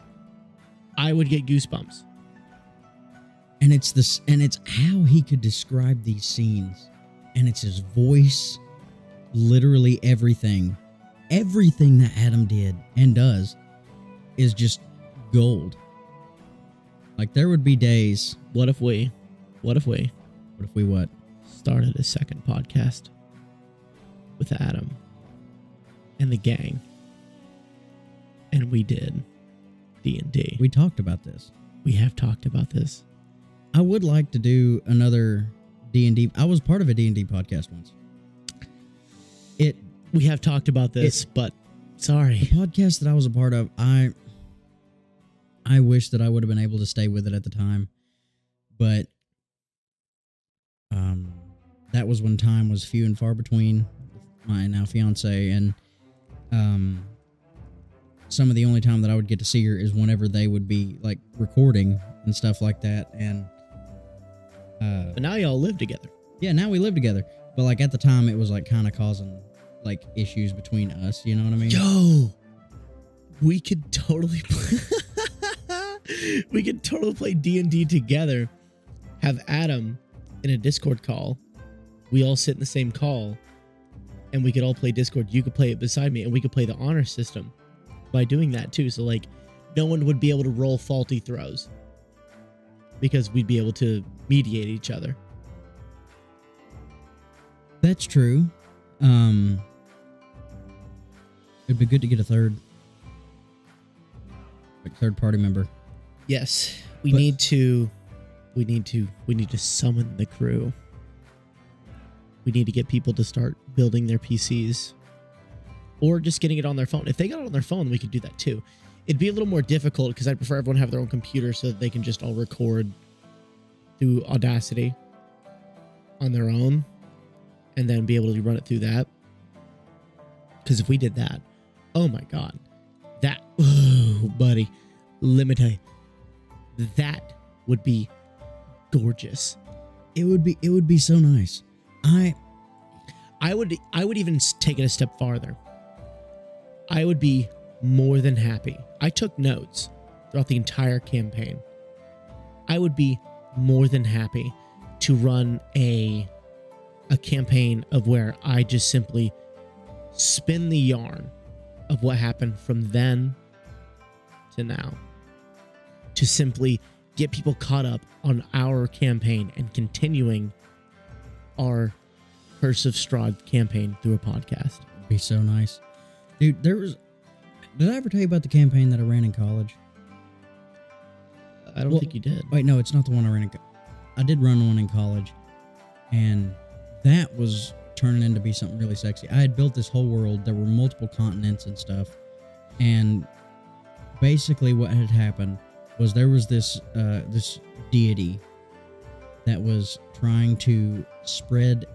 I would get goosebumps. And it's how he could describe these scenes. And it's his voice, literally everything. Everything that Adam did and does is just gold. Like, there would be days. What if we what? Started a second podcast with Adam and the gang, and we did D&D. We talked about this. We have talked about this. I would like to do another D&D. I was part of a D&D podcast once. We have talked about this, but sorry. The podcast that I was a part of, I wish that I would have been able to stay with it at the time, but that was when time was few and far between with my now fiance, and some of the only time that I would get to see her is whenever they would be like recording and stuff like that. And but now y'all live together. Yeah, now we live together. But like at the time, it was like kind of causing like issues between us. You know what I mean? Yo, we could totally play D&D together. Have Adam in a Discord call. We all sit in the same call, and we could all play Discord. You could play it beside me, and we could play the honor system by doing that too. So like, no one would be able to roll faulty throws because we'd be able to mediate each other. That's true. It'd be good to get a third party member. Yes, we need to summon the crew. We need to get people to start building their PCs or just getting it on their phone. If they got it on their phone, we could do that too. It'd be a little more difficult because I'd prefer everyone have their own computer so that they can just all record through Audacity on their own and then be able to run it through that. Because if we did that, oh my God, buddy, let me tell you, that would be gorgeous. It would be so nice. I would even take it a step farther. I would be more than happy. I took notes throughout the entire campaign. I would be more than happy to run a campaign of where I just simply spin the yarn of what happened from then to now, to simply get people caught up on our campaign and continuing our Curse of Strahd campaign through a podcast. It'd be so nice. Dude, did I ever tell you about the campaign that I ran in college? I don't think you did. Wait, no, it's not the one I ran in I did run one in college, and that was turning into be something really sexy. I had built this whole world. There were multiple continents and stuff, and basically what had happened was there was this deity that was trying to spread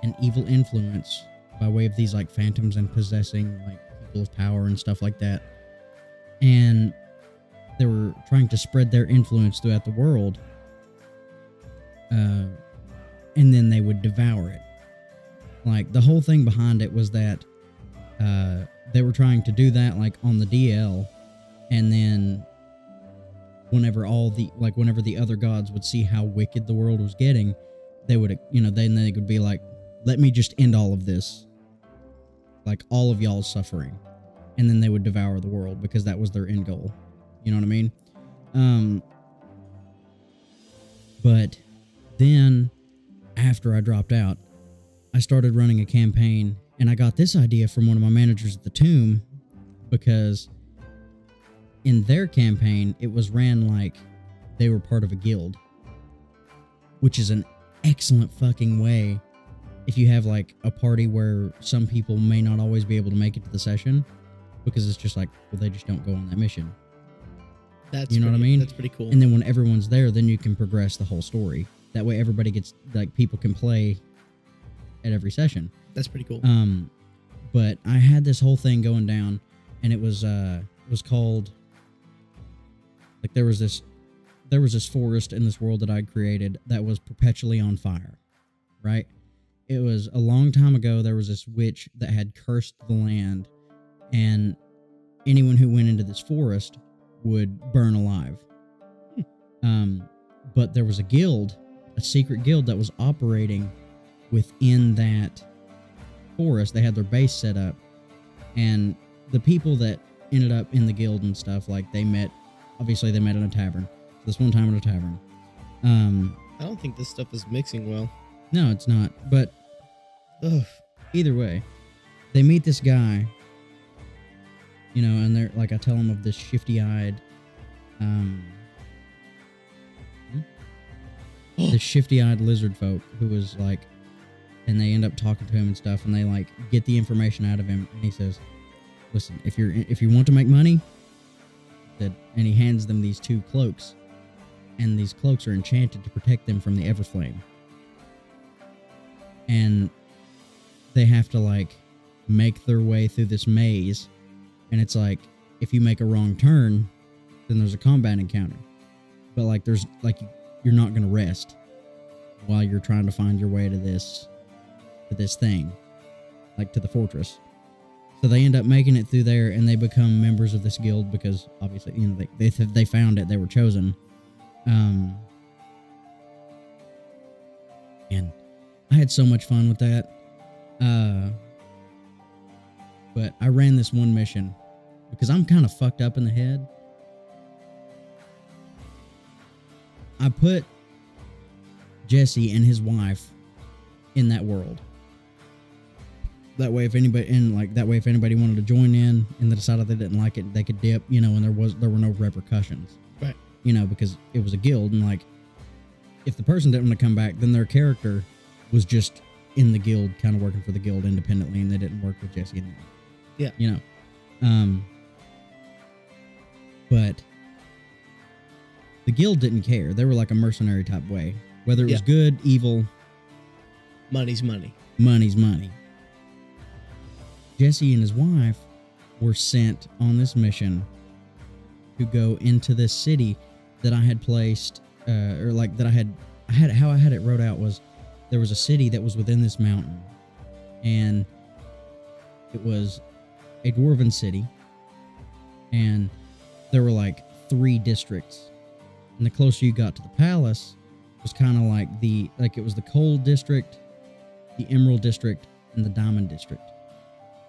an evil influence by way of these like phantoms and possessing like people of power and stuff like that. And they were trying to spread their influence throughout the world. And then they would devour it. Like, the whole thing behind it was that they were trying to do that like on the DL, and then whenever the other gods would see how wicked the world was getting, they would, then they could be like, let me just end all of this, like all of y'all's suffering, and then they would devour the world because that was their end goal. You know what I mean? But then after I dropped out, I started running a campaign, and I got this idea from one of my managers at the Tomb, because in their campaign, it was ran like they were part of a guild, which is an excellent fucking way if you have like a party where some people may not always be able to make it to the session, because it's just like, well, they just don't go on that mission. What I mean? That's pretty cool. And then when everyone's there, then you can progress the whole story. That way everybody gets, like, people can play at every session. That's pretty cool. But I had this whole thing going down, and it was called, like, there was this forest in this world that I'd created that was perpetually on fire, right? it was a long time ago. There was this witch that had cursed the land, and anyone who went into this forest would burn alive. But there was a guild, a secret guild that was operating within that forest. They had their base set up, and the people that ended up in the guild and stuff, like they met in a tavern. So this one time in a tavern. I don't think this stuff is mixing well. No, it's not. But either way, they meet this guy, you know, and they're like, I tell them of this shifty-eyed, this shifty-eyed lizard folk who was like, and they end up talking to him and stuff, and they like get the information out of him, and he says, listen, if you want to make money, and he hands them these 2 cloaks, and these cloaks are enchanted to protect them from the Everflame, and they have to like make their way through this maze, and it's like, if you make a wrong turn, then there's a combat encounter, but like there's like you're not going to rest while you're trying to find your way to this thing, like to the fortress. So they end up making it through there, and they become members of this guild because obviously, you know, they found it, they were chosen. And I had so much fun with that. But I ran this one mission because I'm kind of fucked up in the head. I put Jesse and his wife in that world. That way, if anybody wanted to join in and they decided they didn't like it, they could dip, you know, and there were no repercussions. Right. You know, because it was a guild, and like, if the person didn't want to come back, then their character was just in the guild, kind of working for the guild independently, and they didn't work with Jesse and them. Yeah. You know. But the guild didn't care. They were like a mercenary type way. Whether it was good, evil. Money's money. Money's money. Jesse and his wife were sent on this mission to go into this city that I had placed, or like that I had how I had it wrote out was, there was a city that was within this mountain, and it was a dwarven city, and there were like 3 districts, and the closer you got to the palace was kind of like it was the coal district, the emerald district, and the diamond district.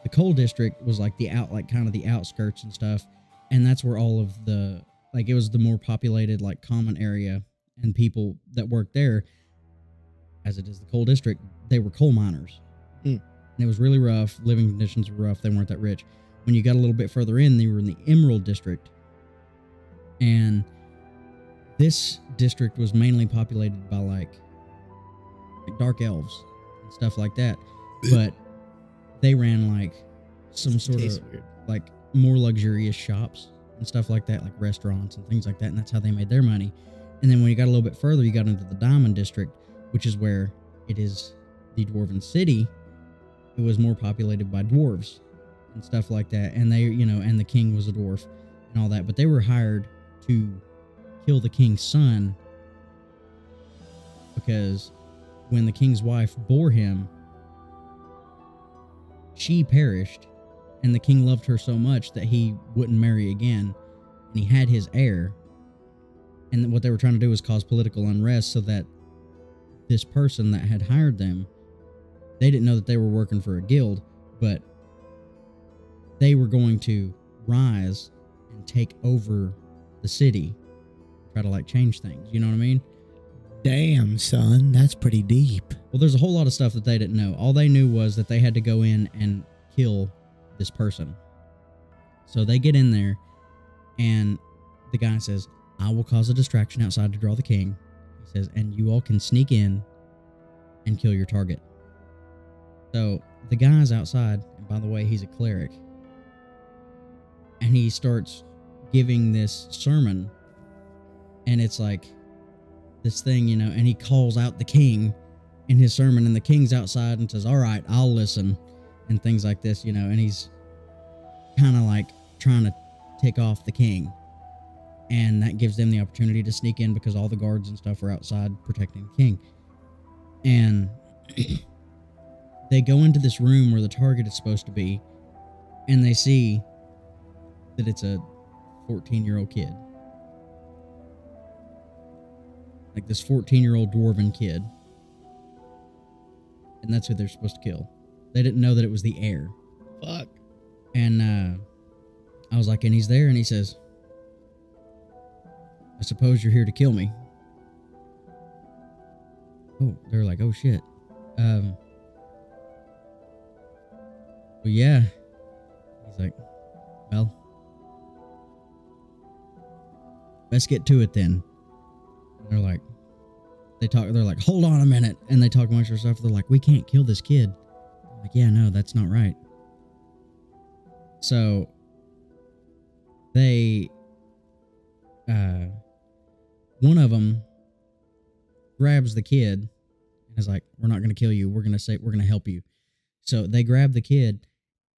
The coal district was like kind of the outskirts and stuff, and that's where all of the, like, it was the more populated, like, common area, and people that worked there, as it is the coal district, they were coal miners. And it was really rough. Living conditions were rough. They weren't that rich. When you got a little bit further in, they were in the emerald district, and this district was mainly populated by like dark elves and stuff like that, but they ran like some sort of like more luxurious shops and stuff like that, like restaurants and things like that, and that's how they made their money. And then when you got a little bit further, you got into the diamond district, which is where it is the dwarven city. It was more populated by dwarves and stuff like that, and they, you know, and the king was a dwarf and all that, but they were hired to kill the king's son, because when the king's wife bore him, she perished, and the king loved her so much that he wouldn't marry again, and he had his heir. And what they were trying to do was cause political unrest, so that this person that had hired them, they didn't know that they were working for a guild, but they were going to rise and take over the city, try to like change things, you know what I mean? Damn, son, that's pretty deep. Well, there's a whole lot of stuff that they didn't know. All they knew was that they had to go in and kill this person. So they get in there, and the guy says, I will cause a distraction outside to draw the king. He says, and you all can sneak in and kill your target. So the guy's outside, and by the way, he's a cleric, and he starts giving this sermon, and it's like this thing, you know, and he calls out the king in his sermon, and the king's outside and says, all right, I'll listen, and things like this, you know, and he's kind of like trying to tick off the king, and that gives them the opportunity to sneak in because all the guards and stuff are outside protecting the king. And They go into this room where the target is supposed to be, and they see that it's a 14-year-old kid. Like this 14-year-old dwarven kid. And that's who they're supposed to kill. They didn't know that it was the heir. Fuck. And I was like, and he's there, and he says, I suppose you're here to kill me. Oh, they're like, oh shit. Well, yeah. He's like, well, let's get to it then. And they're like, they're like, hold on a minute. And they talk amongst themselves. They're like, we can't kill this kid. I'm like, yeah, no, that's not right. So they, one of them grabs the kid and is like, we're not going to kill you. We're going to help you. So they grab the kid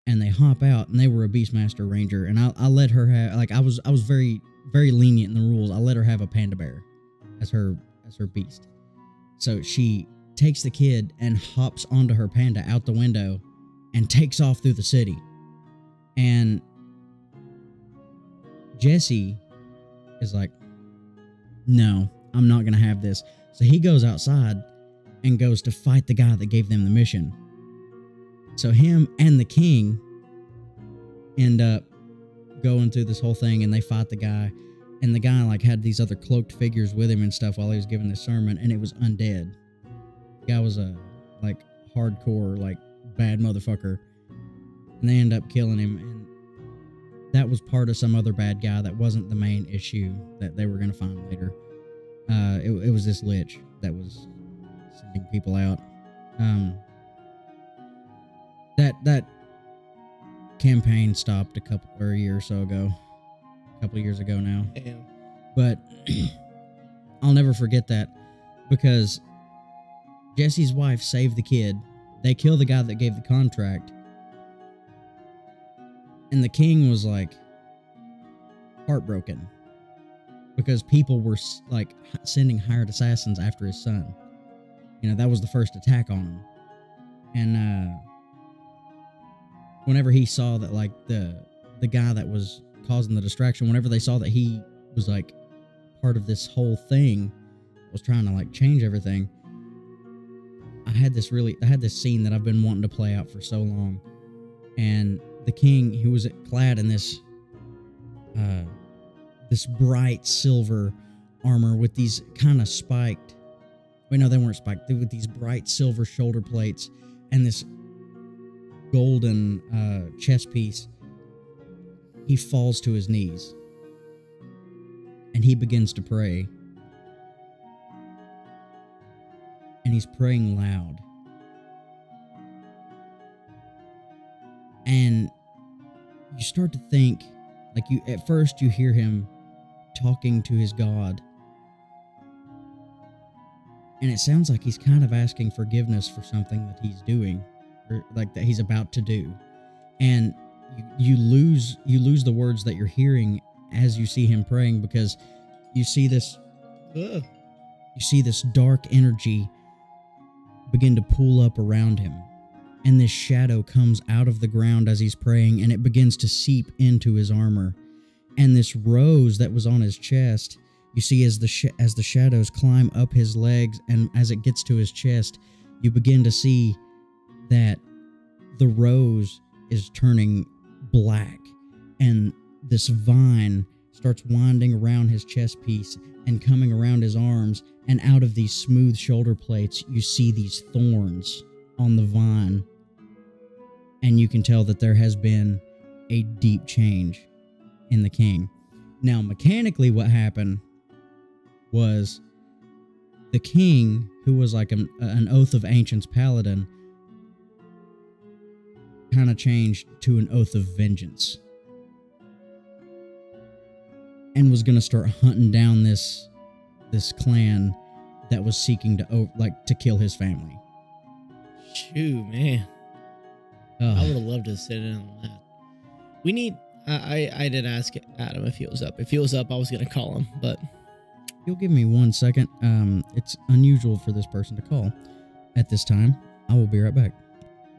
and they hop out, and they were a Beastmaster Ranger. And I let her have, like, I was very, very lenient in the rules. I let her have a panda bear as her beast. So she takes the kid and hops onto her panda out the window and takes off through the city. And Jesse is like, no, I'm not going to have this. So he goes outside and goes to fight the guy that gave them the mission. So him and the king end up going through this whole thing, and they fight the guy. And the guy, like, had these other cloaked figures with him and stuff while he was giving this sermon, and it was undead. The guy was a, like, hardcore, like, bad motherfucker. And they end up killing him, and that was part of some other bad guy that wasn't the main issue that they were going to find later. It was this lich that was sending people out. That campaign stopped a year or so ago. A couple of years ago now. Damn. But I'll never forget that, because Jesse's wife saved the kid. They kill the guy that gave the contract. And the king was like heartbroken because people were like sending hired assassins after his son. You know, that was the first attack on him. And whenever he saw that, like, the guy that was causing the distraction, whenever they saw that he was like part of this whole thing, was trying to like change everything, I had this scene that I've been wanting to play out for so long. And the king, who was clad in this bright silver armor with these kind of spiked, wait, no, they weren't spiked, with these bright silver shoulder plates and this golden chest piece, he falls to his knees and he begins to pray. And he's praying loud. And you start to think, like, at first you hear him talking to his God. And it sounds like he's kind of asking forgiveness for something that he's doing, or like that he's about to do. And you lose the words that you're hearing as you see him praying, because you see this dark energy begin to pull up around him. And this shadow comes out of the ground as he's praying, and it begins to seep into his armor. And this rose that was on his chest, you see as the shadows climb up his legs, and as it gets to his chest, you begin to see that the rose is turning black, and this vine starts winding around his chest piece and coming around his arms, and out of these smooth shoulder plates, you see these thorns on the vine. And you can tell that there has been a deep change in the king. Now, mechanically, what happened was the king, who was like an Oath of Ancients paladin, kind of changed to an Oath of Vengeance. And was going to start hunting down this clan that was seeking to kill his family. Shoot, man. I would have loved to sit in on that. We need... I did ask Adam if he was up. If he was up, I was going to call him, but... You'll give me 1 second. It's unusual for this person to call at this time. I will be right back.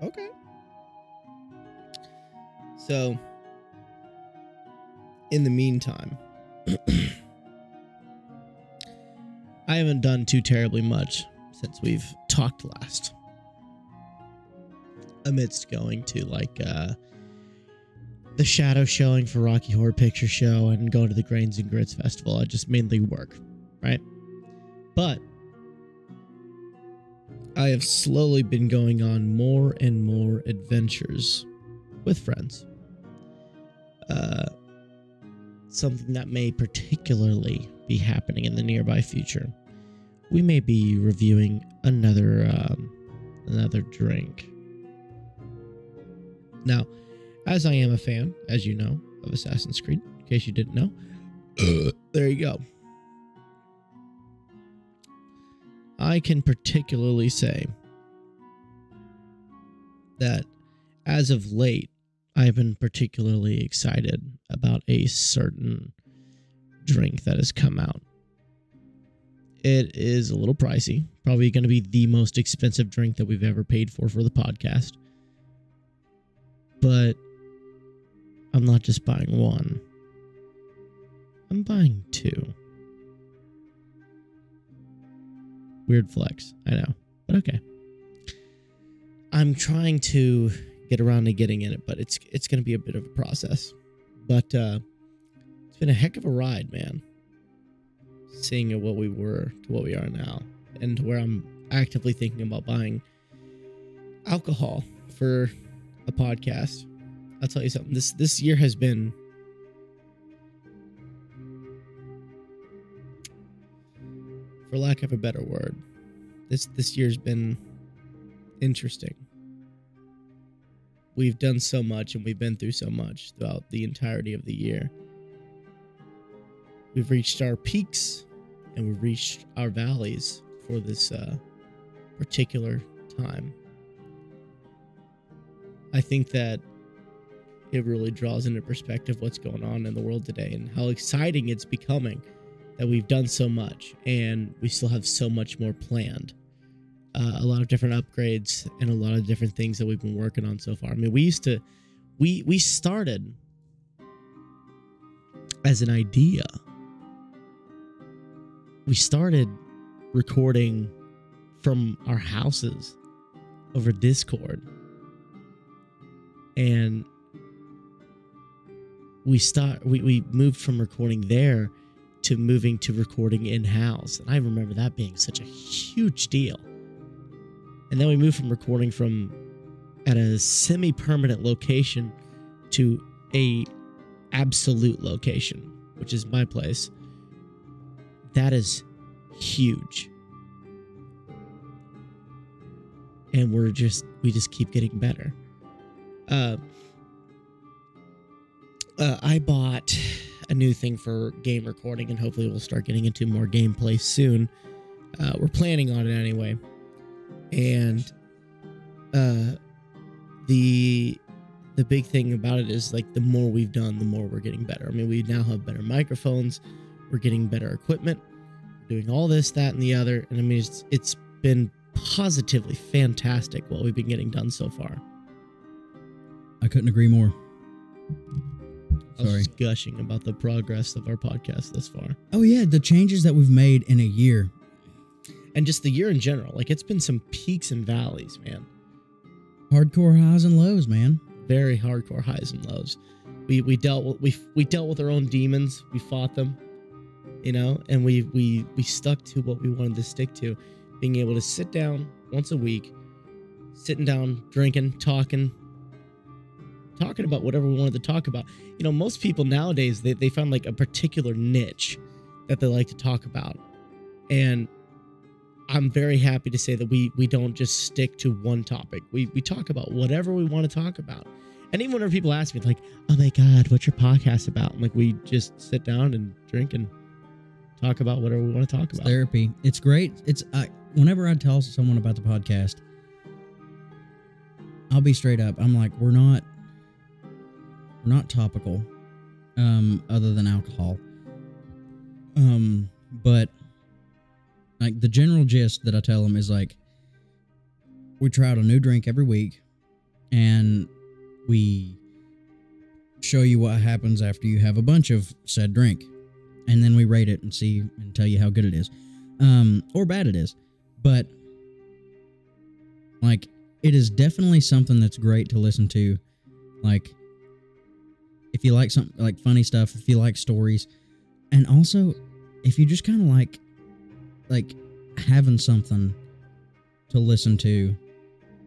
Okay. So, in the meantime, I haven't done too terribly much since we've talked last. Amidst going to like the shadow showing for Rocky Horror Picture Show and going to the Grains and Grits Festival, I just mainly work, right? But I have slowly been going on more and more adventures with friends. Something that may particularly be happening in the nearby future. We may be reviewing another drink. Now, as I am a fan, as you know, of Assassin's Creed, in case you didn't know, there you go. I can particularly say that as of late, I've been particularly excited about a certain drink that has come out. It is a little pricey, probably going to be the most expensive drink that we've ever paid for the podcast. But I'm not just buying one. I'm buying two. Weird flex, I know, but okay. I'm trying to get around to getting in it, but it's going to be a bit of a process. But it's been a heck of a ride, man. Seeing what we were to what we are now, and to where I'm actively thinking about buying alcohol for a podcast. I'll tell you something. This year has been for lack of a better word, this year's been interesting. We've done so much and we've been through so much throughout the entirety of the year. We've reached our peaks and we've reached our valleys for this particular time. I think that it really draws into perspective what's going on in the world today and how exciting it's becoming that we've done so much and we still have so much more planned. A lot of different upgrades and a lot of different things that we've been working on so far. I mean, we started as an idea. We started recording from our houses over Discord. And we moved from recording there to moving to recording in-house. And I remember that being such a huge deal. And then we moved from recording at a semi-permanent location to a absolute location, which is my place. That is huge. And we just keep getting better. I bought a new thing for game recording, and hopefully we'll start getting into more gameplay soon. We're planning on it anyway. And the big thing about it is, like, the more we've done, the more we're getting better. I mean, we now have better microphones. We're getting better equipment. We're doing all this, that, and the other. And I mean, it's been positively fantastic what we've been getting done so far. I couldn't agree more. I was just gushing about the progress of our podcast thus far. Oh, yeah, the changes that we've made in a year. And just the year in general. Like, it's been some peaks and valleys, man. Hardcore highs and lows, man. Very hardcore highs and lows. We dealt with our own demons. We fought them, you know, and we stuck to what we wanted to stick to. Being able to sit down once a week, sitting down, drinking, talking about whatever we wanted to talk about. You know, most people nowadays, they find like a particular niche that they like to talk about. And I'm very happy to say that we don't just stick to one topic. We talk about whatever we want to talk about. And even whenever people ask me, like, oh my God, what's your podcast about? I'm like, we just sit down and drink and talk about whatever we want to talk about. Therapy. It's great. Whenever I tell someone about the podcast, I'll be straight up. I'm like, we're not topical, other than alcohol. But like the general gist that I tell them is like, we try out a new drink every week. and we show you what happens after you have a bunch of said drink, and then we rate it and see and tell you how good it is, or bad it is. But like, it is definitely something that's great to listen to. Like, if you like something like funny stuff, if you like stories, and also if you just kind of like having something to listen to,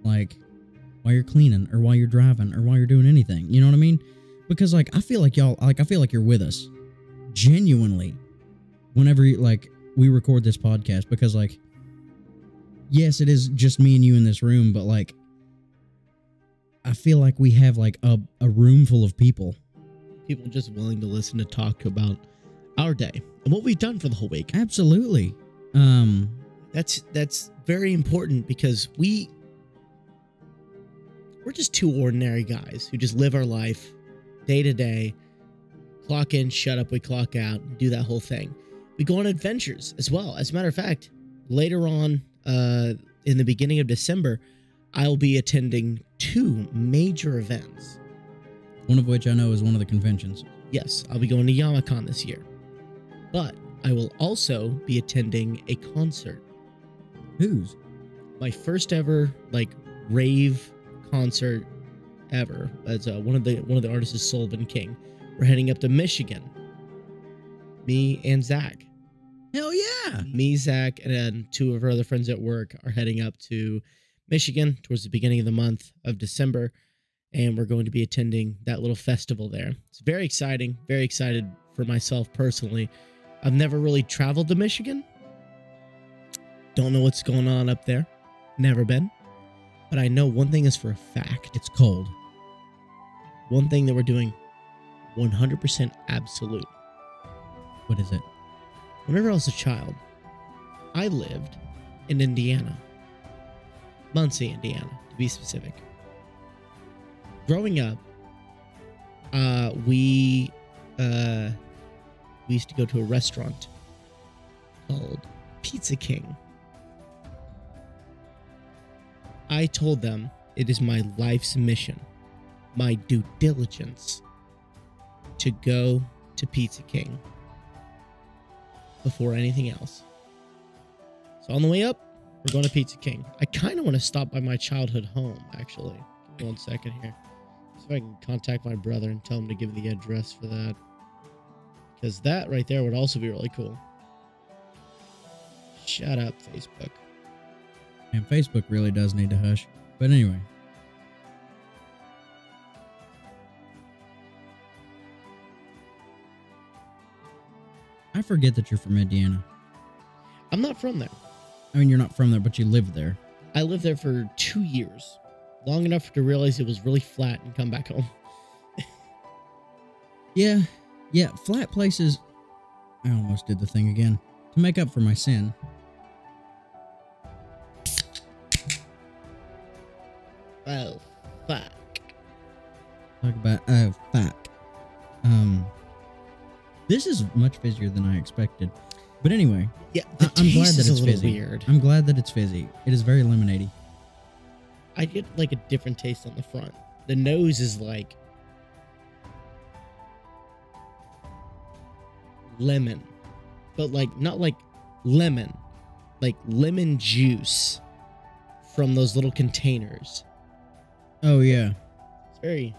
like while you're cleaning or while you're driving or while you're doing anything, you know what I mean? Because like, I feel like you're with us genuinely whenever we record this podcast, because like, yes, it is just me and you in this room, but like, I feel like we have like a room full of people just willing to listen to talk about our day and what we've done for the whole week. Absolutely. That's very important, because we're just two ordinary guys who just live our life day to day, clock in, shut up, we clock out, do that whole thing. We go on adventures as well. As a matter of fact, later on in the beginning of December, I'll be attending 2 major events. One of which I know is one of the conventions. Yes, I'll be going to Yamacon this year. But I will also be attending a concert. Whose? My first ever rave concert ever. That's one of the artists is Sullivan King. We're heading up to Michigan. Me and Zach. Hell yeah! Me, Zach, and then 2 of our other friends at work are heading up to Michigan towards the beginning of the month of December, and we're going to be attending that little festival there. It's very exciting. Very excited for myself personally. I've never really traveled to Michigan. Don't know what's going on up there. Never been. But I know one thing is for a fact. It's cold. One thing that we're doing 100% absolute. What is it? Whenever I was a child, I lived in Indiana. Muncie, Indiana, to be specific. Growing up, we used to go to a restaurant called Pizza King. I told them it is my life's mission, my due diligence, to go to Pizza King before anything else. So on the way up, we're going to Pizza King. I kind of want to stop by my childhood home, actually. Give me 1 second here. See if I can contact my brother and tell him to give me the address for that. Because that right there would also be really cool. Shut up, Facebook. And Facebook really does need to hush. But anyway. I forget that you're from Indiana. I'm not from there. I mean, you're not from there, but you live there. I lived there for 2 years. Long enough to realize it was really flat and come back home. Yeah, flat places. I almost did the thing again. To make up for my sin. Oh, fuck. Talk about, fuck. This is much fizzier than I expected. But anyway, yeah, I'm glad that it's fizzy. Weird. I'm glad that it's fizzy. It is very lemonade-y. I get like a different taste on the front. The nose is like lemon, but like not like lemon, like lemon juice from those little containers. Oh yeah, it's very.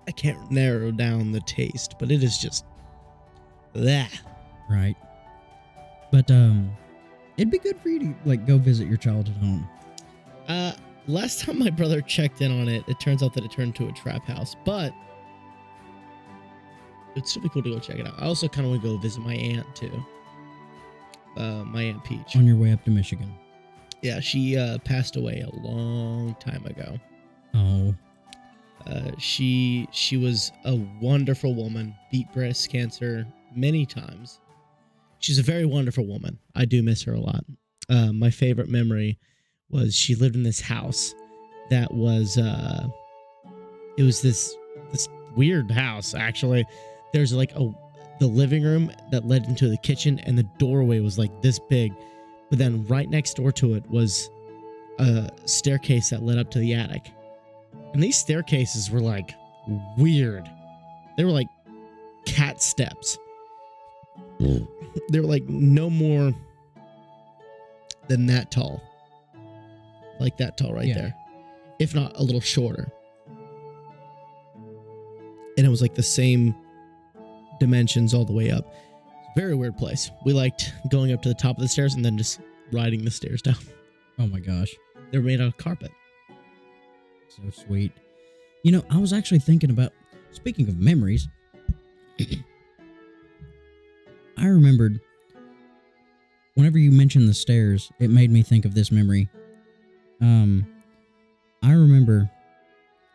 I can't narrow down the taste, but it is just that. Right. But it'd be good for you to like go visit your childhood home. Last time my brother checked in on it, it turns out that it turned into a trap house, but it'd still be cool to go check it out. I also kind of want to go visit my aunt too. My Aunt Peach. On your way up to Michigan. Yeah, she passed away a long time ago. Oh. She was a wonderful woman, beat breast cancer many times. She's a very wonderful woman. I do miss her a lot. My favorite memory was she lived in this house that was, it was this weird house, actually. There's like the living room that led into the kitchen, and the doorway was like this big. But then right next door to it was a staircase that led up to the attic. And these staircases were like weird. They were like cat steps. They were like no more than that tall. Like that tall right there. If not a little shorter. And it was like the same dimensions all the way up. Very weird place. We liked going up to the top of the stairs and then just riding the stairs down. Oh my gosh. They were made out of carpet. So sweet. You know, I was actually thinking about, speaking of memories, I remembered whenever you mentioned the stairs, it made me think of this memory. I remember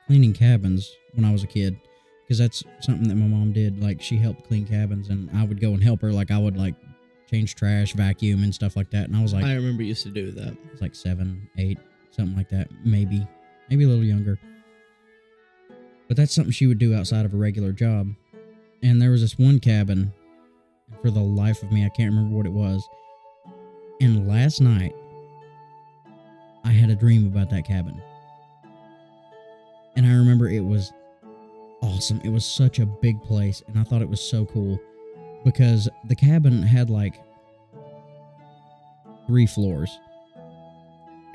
cleaning cabins when I was a kid, because that's something that my mom did. Like, she helped clean cabins, and I would go and help her. Like, I would, like, change trash, vacuum, and stuff like that. And I was like... I remember you used to do that. I was like 7, 8, something like that. Maybe a little younger. But that's something she would do outside of a regular job. And there was this one cabin, and for the life of me, I can't remember what it was. And last night, I had a dream about that cabin. And I remember it was awesome. It was such a big place, and I thought it was so cool. Because the cabin had like 3 floors.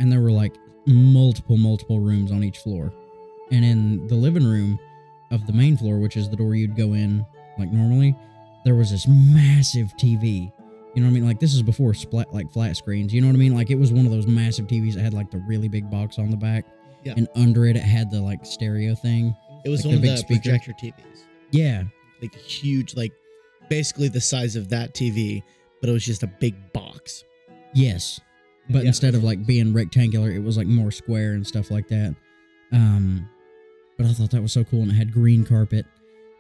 And there were like multiple rooms on each floor. And in the living room of the main floor, which is the door you'd go in like normally, there was this massive TV. You know what I mean? Like, this is before flat screens. You know what I mean? Like, it was one of those massive TVs that had like the really big box on the back. Yeah. And under it one had the stereo thing. It was like one of the speaker. projector TVs. Yeah. Like huge, like basically the size of that TV, but it was just a big box. Yes. But instead of like being rectangular, it was like more square and stuff like that. But I thought that was so cool, and it had green carpet.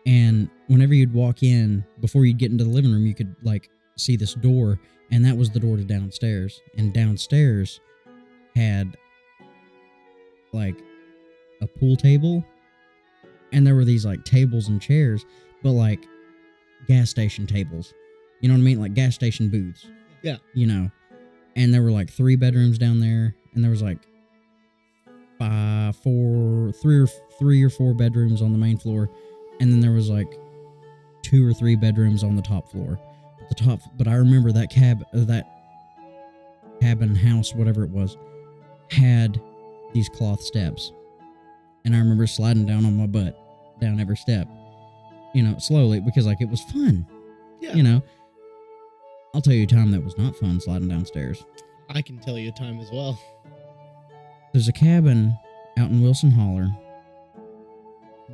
And whenever you'd walk in, before you'd get into the living room, you could like see this door, and that was the door to downstairs. And downstairs had like a pool table, and there were these like tables and chairs, but like gas station tables. You know what I mean? Like gas station booths. Yeah. You know. And there were like 3 bedrooms down there, and there was like 3 or 4 bedrooms on the main floor, and then there was like 2 or 3 bedrooms on the top floor. But I remember that cabin house, whatever it was, had these cloth steps, and I remember sliding down on my butt down every step, you know, slowly, because like it was fun. Yeah. You know, I'll tell you a time that was not fun sliding downstairs. I can tell you a time as well. There's a cabin out in Wilson Holler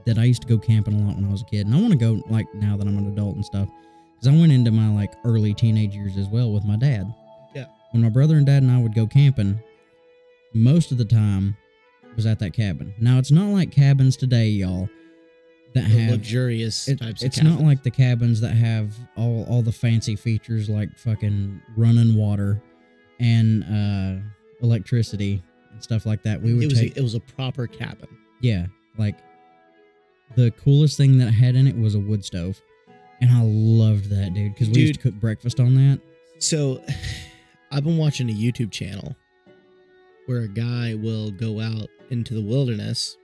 that I used to go camping a lot when I was a kid. And I want to go, like, now that I'm an adult and stuff. Because I went into my, like, early teenage years as well with my dad. Yeah. When my brother and dad and I would go camping, most of the time was at that cabin. Now, it's not like cabins today, y'all, that have... luxurious types of cabins. It's not like the cabins that have all the fancy features like fucking running water and electricity and stuff like that. It was a proper cabin. Yeah, like the coolest thing that I had in it was a wood stove, and I loved that, dude, because we used to cook breakfast on that. So, I've been watching a YouTube channel where a guy will go out into the wilderness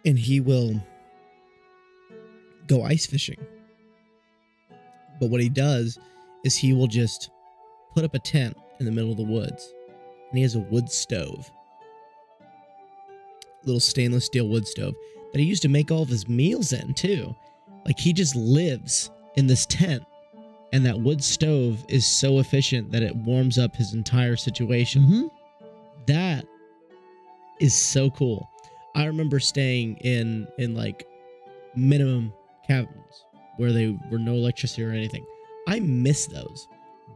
and he will go ice fishing. But what he does is he will just put up a tent in the middle of the woods, and he has a wood stove, little stainless steel wood stove that he used to make all of his meals in too. Like, he just lives in this tent, and that wood stove is so efficient that it warms up his entire situation. Mm-hmm. That is so cool. I remember staying in like minimum cabins where they were no electricity or anything. I miss those.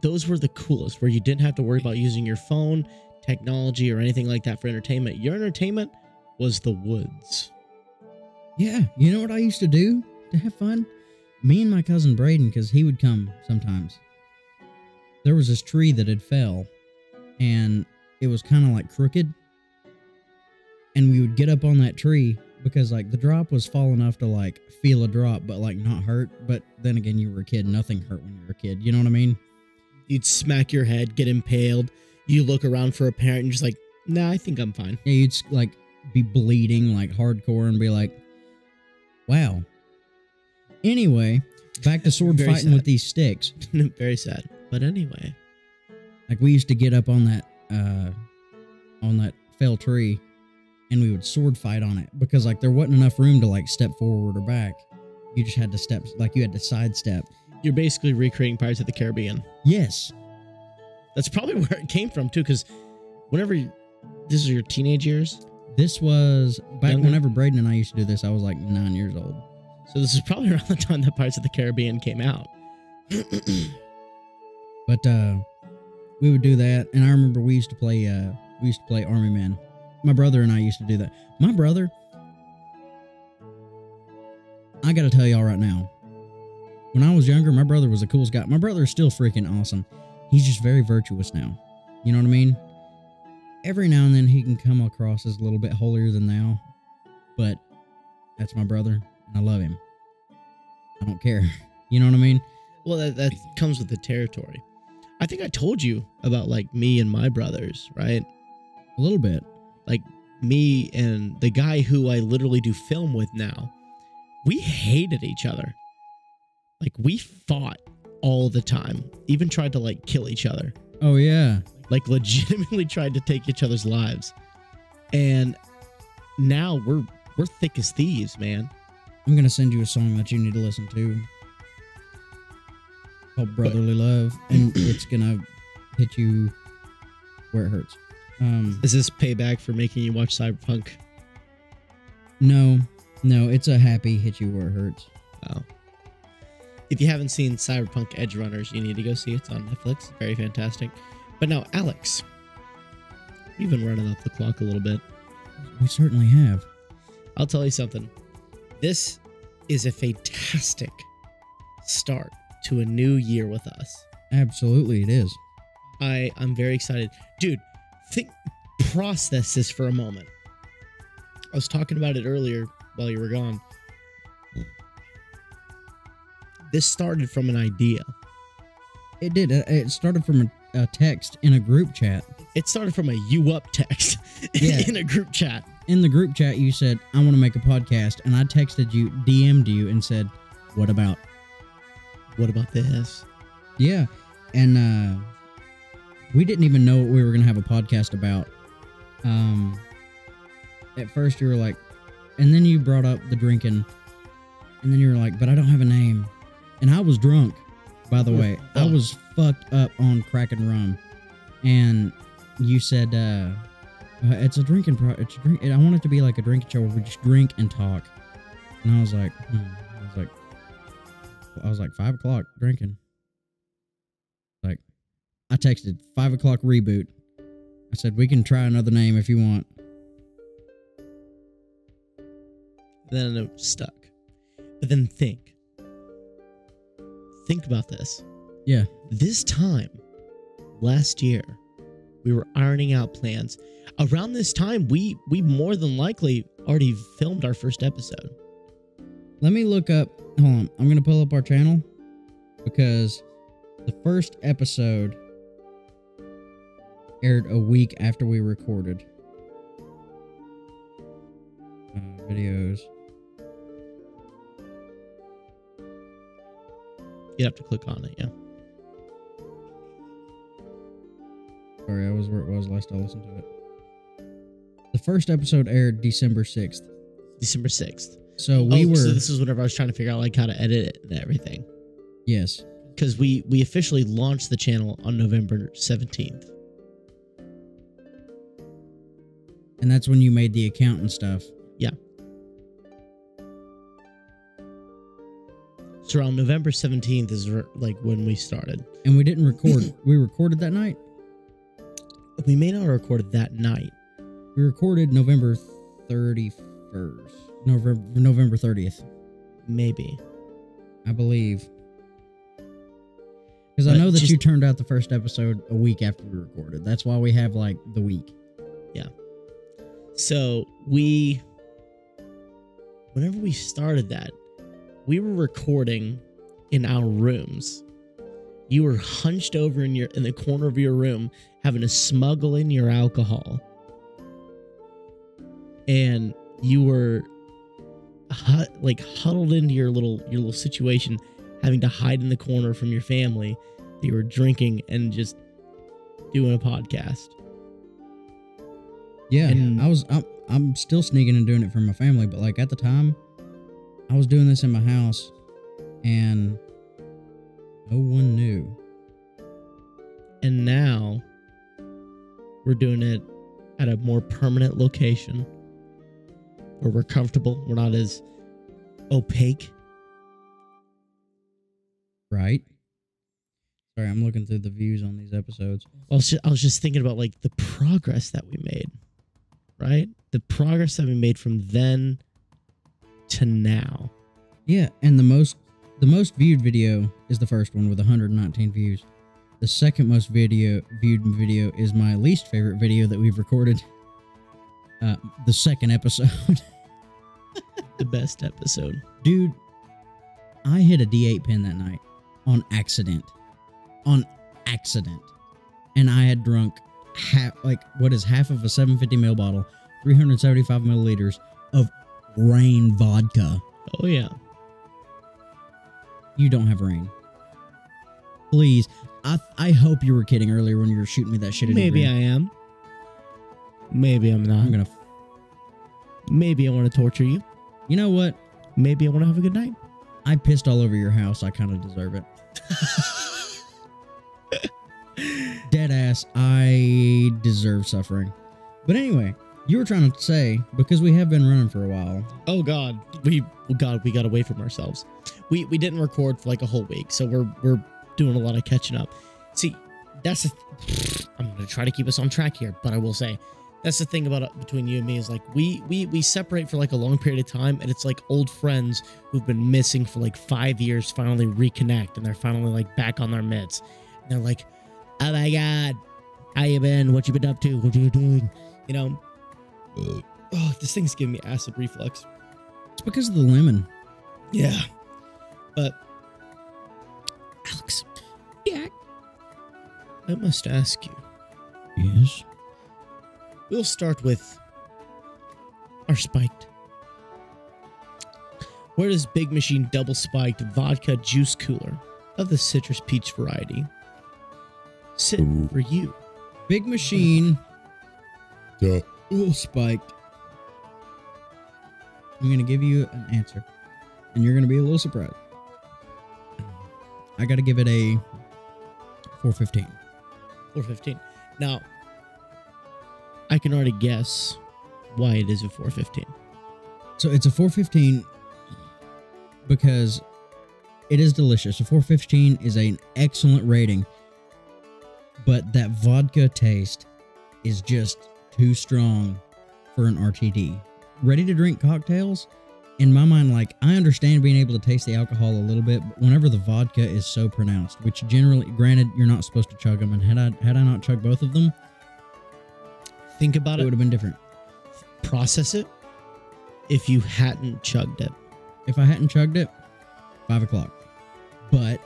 Those were the coolest, where you didn't have to worry about using your phone, technology, or anything like that for entertainment. Your entertainment was the woods. Yeah, you know what I used to do to have fun? Me and my cousin Braden, because he would come sometimes. There was this tree that had fell, and it was kind of like crooked. And we would get up on that tree because, like, the drop was fall enough to, like, feel a drop, but, like, not hurt. But then again, you were a kid. Nothing hurt when you were a kid. You know what I mean? You'd smack your head, get impaled. You look around for a parent and just like, nah, I think I'm fine. Yeah, you'd like be bleeding like hardcore and be like, wow. Anyway, back to sword Very fighting sad. with these sticks. Very sad. But anyway. Like we used to get up on that fell tree and we would sword fight on it because like there wasn't enough room to like step forward or back. You just had to step, like you had to sidestep. You're basically recreating Pirates of the Caribbean. Yes. That's probably where it came from too, because this was your teenage years? This was back Younger? whenever Braden and I used to do this, I was like 9 years old. So this is probably around the time that Pirates of the Caribbean came out. But we would do that, and I remember we used to play Army Men. My brother and I used to do that. My brother, I gotta tell y'all right now, when I was younger, my brother was the coolest guy. My brother is still freaking awesome. He's just very virtuous now. You know what I mean? Every now and then he can come across as a little bit holier than thou, but that's my brother, and I love him. I don't care. You know what I mean? Well, that comes with the territory. I think I told you about like me and my brothers, right? A little bit. Like me and the guy who I literally do film with now. We hated each other. Like we fought all the time. Even tried to like kill each other. Oh yeah. Like legitimately tried to take each other's lives. And now we're thick as thieves, man. I'm gonna send you a song that you need to listen to called Brotherly Love, and it's gonna hit you where it hurts. Is this payback for making you watch Cyberpunk? No, it's a happy hit you where it hurts. Oh. If you haven't seen Cyberpunk Edge Runners, you need to go see it. It's on Netflix. Very fantastic. But now, Alex, we've been running off the clock a little bit. We certainly have. I'll tell you something. This is a fantastic start to a new year with us. Absolutely, it is. I'm very excited. Dude, process this for a moment. I was talking about it earlier while you were gone. This started from an idea. It did. It started from a text in a group chat. It started from a you up text in a group chat. In the group chat, you said, I want to make a podcast. And I texted you, DM'd you, and said, what about? What about this? Yeah. And we didn't even know what we were going to have a podcast about. At first, you were like, and then you brought up the drinking. And then you were like, but I don't have a name. And I was drunk, by the way. I was fucked up on crack and rum. And you said, it's a drinking I want it to be like a drinking show where we just drink and talk. And I was like, I was like 5 o'clock drinking. Like, I texted 5 o'clock reboot. I said, we can try another name if you want. Then it stuck. But then think about this. Yeah. This time last year, we were ironing out plans. Around this time, we more than likely already filmed our first episode. Let me look up. Hold on. I'm going to pull up our channel because the first episode aired a week after we recorded. Videos. You'd have to click on it, yeah. Sorry, I was where it was last I listened to it. The first episode aired December 6th. December 6th. So So this is whenever I was trying to figure out like how to edit it and everything. Yes. Because we officially launched the channel on November 17th. And that's when you made the account and stuff. Yeah. So around November 17th is like when we started. And we didn't record. We recorded that night? We may not have recorded that night. We recorded November 31st. November 30th. Maybe. I believe. Because I know that you turned out the first episode a week after we recorded. That's why we have like the week. Yeah. So whenever we started that, we were recording in our rooms You were hunched over in the corner of your room, having to smuggle in your alcohol, and you were huddled into your little situation, having to hide in the corner from your family. You were drinking and just doing a podcast. Yeah, and I'm still sneaking and doing it for my family, but like at the time, I was doing this in my house, and no one knew. And now we're doing it at a more permanent location where we're comfortable. We're not as opaque. Right. Sorry, I'm looking through the views on these episodes. I was just thinking about like the progress that we made, right? The progress that we made from then to now. Yeah, and the most viewed video is the first one with 119 views. The second most viewed video is my least favorite video that we've recorded. The second episode. The best episode. Dude, I hit a D8 pin that night on accident. And I had drunk half of a 750 ml bottle, 375 milliliters of Rain vodka. Oh, yeah. You don't have Rain. Please. I hope you were kidding earlier when you were shooting me that shit. Maybe I am. Maybe I'm not. Maybe I want to torture you. You know what? Maybe I want to have a good night. I pissed all over your house. I kind of deserve it. Dead ass. I deserve suffering. But anyway, you were trying to say, because we have been running for a while. Oh God, we got away from ourselves. We didn't record for like a whole week, so we're doing a lot of catching up. See, I'm gonna try to keep us on track here, but I will say that's the thing about between you and me is like we separate for like a long period of time, and it's like old friends who've been missing for like 5 years finally reconnect, and they're finally like back on their mitts. And they're like, "Oh my God, how you been? What you been up to? What are you doing?" You know. Oh, this thing's giving me acid reflux. It's because of the lemon. Yeah. But Alex, yeah, I must ask you. Yes. We'll start with our spiked. Where does Big Machine double spiked vodka juice cooler of the citrus peach variety sit for you? Big Machine double spiked. I'm going to give you an answer, and you're going to be a little surprised. I got to give it a 415. 415. Now, I can already guess why it is a 415. So it's a 415 because it is delicious. A 415 is an excellent rating, but that vodka taste is just too strong for an RTD. Ready to drink cocktails, in my mind, like, I understand being able to taste the alcohol a little bit, but whenever the vodka is so pronounced, which generally, granted, you're not supposed to chug them, and had I not chugged both of them, think about it. It would have been different. Process it if you hadn't chugged it. If I hadn't chugged it, 5 o'clock. But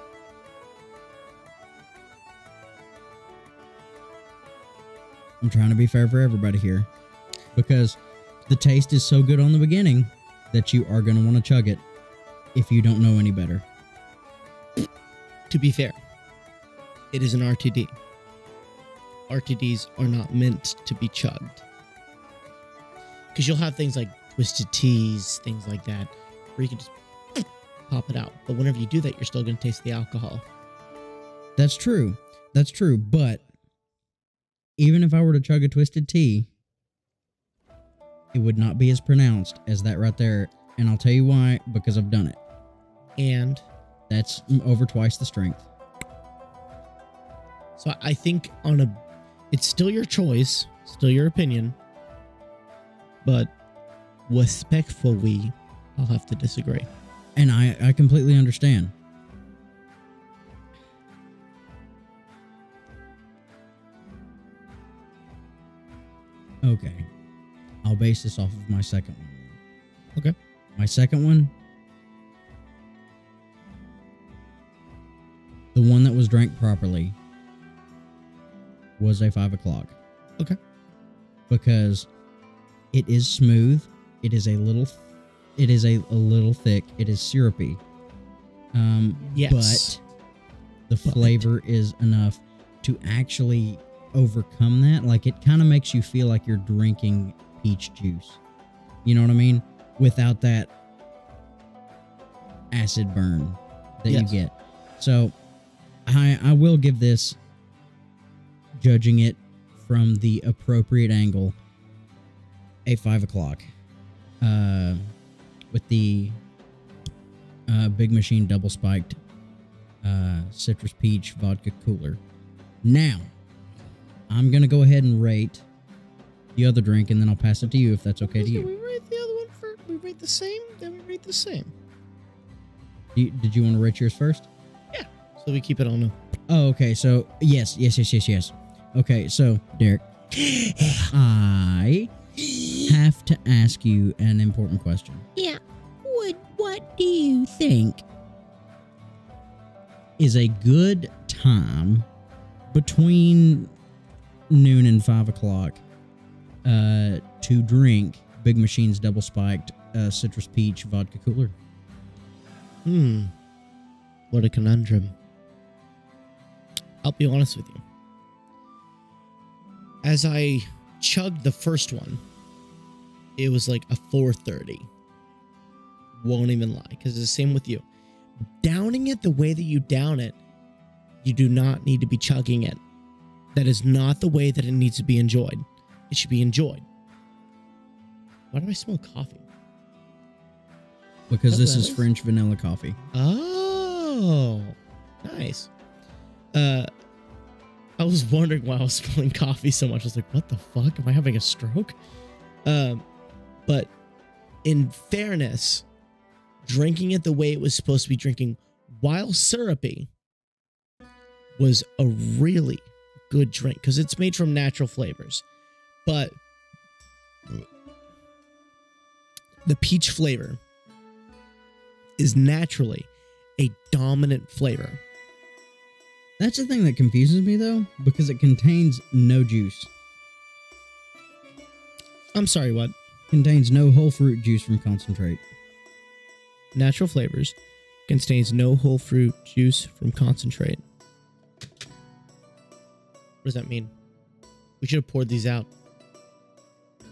I'm trying to be fair for everybody here, because the taste is so good on the beginning that you are going to want to chug it if you don't know any better. To be fair, it is an RTD. RTDs are not meant to be chugged. Because you'll have things like twisted teas, things like that, where you can just pop it out. But whenever you do that, you're still going to taste the alcohol. That's true. That's true. But even if I were to chug a twisted tea, it would not be as pronounced as that right there. And I'll tell you why, because I've done it. And that's over twice the strength. So I think it's still your choice, still your opinion, but respectfully, I'll have to disagree. And I completely understand. Okay. I'll base this off of my second one. Okay. My second one, the one that was drank properly was a 5 o'clock. Okay. Because it is smooth. It is a little thick. It is syrupy. Yes. But the flavor is enough to actually overcome that. Like, it kind of makes you feel like you're drinking peach juice. You know what I mean? Without that acid burn that you get. So, I will give this, judging it from the appropriate angle, a 5 o'clock. With the Big Machine double spiked citrus peach vodka cooler. Now, I'm going to go ahead and rate the other drink, and then I'll pass it to you if that's okay to you. We rate the other one first. We rate the same, then we rate the same. Did you want to rate yours first? Yeah. So we keep it on. Oh, okay. So, yes. Okay, so, Derek, I have to ask you an important question. Yeah. What do you think is a good time between noon and 5 o'clock to drink Big Machine's double spiked citrus peach vodka cooler? What a conundrum. I'll be honest with you. As I chugged the first one, it was like a 4:30. Won't even lie, because it's the same with you. Downing it the way that you down it, you do not need to be chugging it. That is not the way that it needs to be enjoyed. It should be enjoyed. Why do I smell coffee? Because this is French vanilla coffee. Oh, nice. I was wondering why I was smelling coffee so much. I was like, what the fuck? Am I having a stroke? But in fairness, drinking it the way it was supposed to be drinking while syrupy was a really good drink because it's made from natural flavors. But the peach flavor is naturally a dominant flavor. That's the thing that confuses me, though, because it contains no juice. I'm sorry, what? Contains no whole fruit juice from concentrate. Natural flavors contains no whole fruit juice from concentrate. What does that mean? We should have poured these out.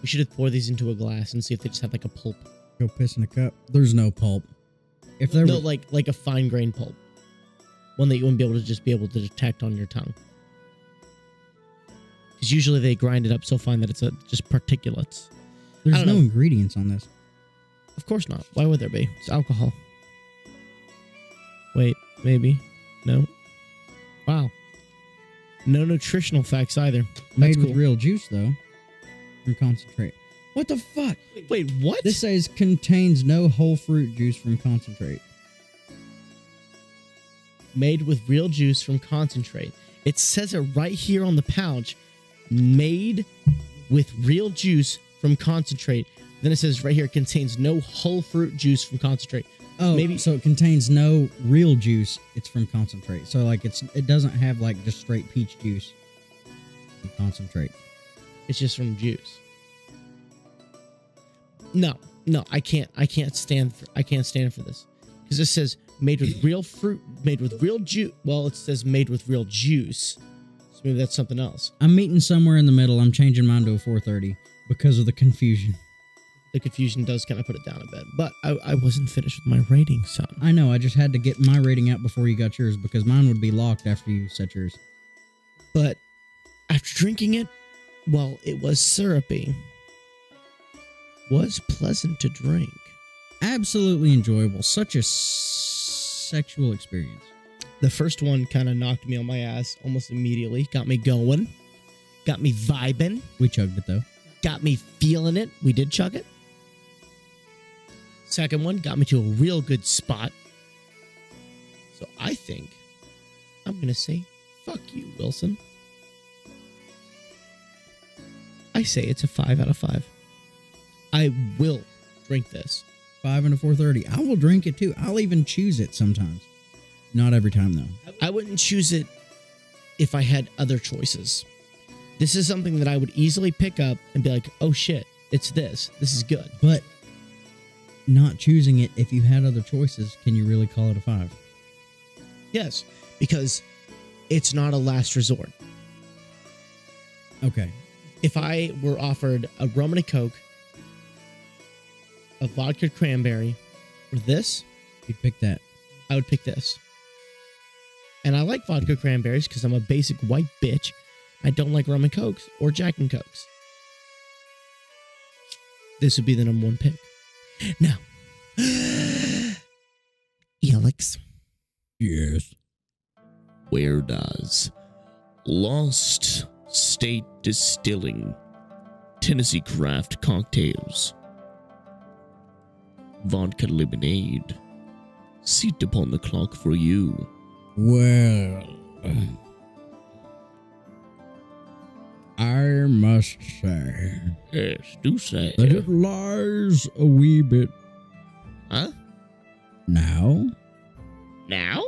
We should have poured these into a glass and see if they just have like a pulp. Go piss in a cup. There's no pulp. If there no, like a fine grain pulp. One that you wouldn't be able to detect on your tongue. Because usually they grind it up so fine that it's just particulates. There's no ingredients on this. Of course not. Why would there be? It's alcohol. Wait, maybe. No. Wow. No nutritional facts either. Made with real juice, though. From concentrate. What the fuck? Wait, what? This says contains no whole fruit juice from concentrate. Made with real juice from concentrate. It says it right here on the pouch. Made with real juice from concentrate. Then it says right here, contains no whole fruit juice from concentrate. Oh, maybe so it contains no real juice. It's from concentrate. So like it doesn't have like just straight peach juice. From concentrate. It's just from juice. No, I can't stand for this because it says made with real fruit, made with real juice. Well, it says made with real juice. So maybe that's something else. I'm meeting somewhere in the middle. I'm changing mine to a 4:30 because of the confusion. The confusion does kind of put it down a bit, but I wasn't finished with my rating, son. I know. I just had to get my rating out before you got yours because mine would be locked after you set yours. But after drinking it, well, it was syrupy. Was pleasant to drink. Absolutely enjoyable. Such a sexual experience. The first one kind of knocked me on my ass almost immediately. Got me going. Got me vibing. We chugged it, though. Got me feeling it. We did chug it. Second one got me to a real good spot. So I think I'm going to say, fuck you, Wilson. I say it's a 5 out of 5. I will drink this. 5 and a 4:30. I will drink it too. I'll even choose it sometimes. Not every time, though. I wouldn't choose it if I had other choices. This is something that I would easily pick up and be like, oh shit, it's this. This is good. But not choosing it, if you had other choices, can you really call it a 5? Yes, because it's not a last resort. Okay. If I were offered a rum and a Coke, a vodka cranberry, or this, You'd pick that. I would pick this. And I like vodka cranberries because I'm a basic white bitch. I don't like rum and Cokes or Jack and Cokes. This would be the number 1 pick. Now, Alex. Yes. Where does Lost State Distilling Tennessee Craft Cocktails Vodka Lemonade sit upon the clock for you? Well, I must say Yes, do say. that it lies a wee bit Huh? now. Now?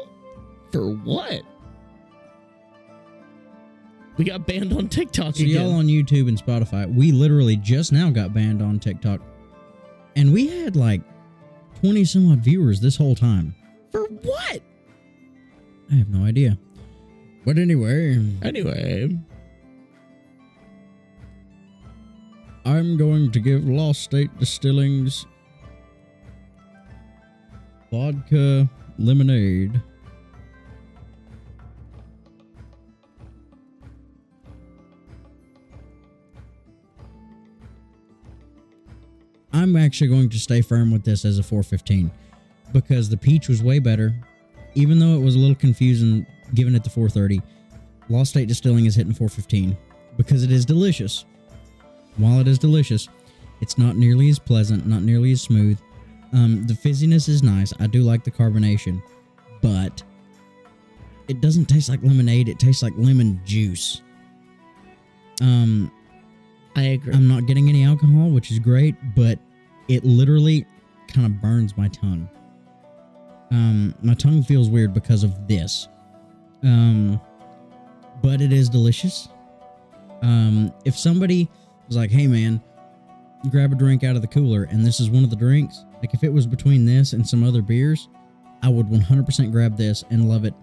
For what? We got banned on TikTok So again. y'all on YouTube and Spotify, we literally just now got banned on TikTok. And we had like 20 some odd viewers this whole time. For what? I have no idea. But anyway, I'm going to give Lost State Distilling's vodka lemonade I'm actually going to stay firm with this as a 415 because the peach was way better. Even though it was a little confusing giving it the 430, Lost State Distilling is hitting 415 because it is delicious. While it is delicious, it's not nearly as pleasant, not nearly as smooth. The fizziness is nice. I do like the carbonation, but it doesn't taste like lemonade. It tastes like lemon juice. I agree. I'm not getting any alcohol, which is great, but it literally kind of burns my tongue. My tongue feels weird because of this. But it is delicious. If somebody was like, hey man, grab a drink out of the cooler and this is one of the drinks, like if it was between this and some other beers, I would 100% grab this and love it.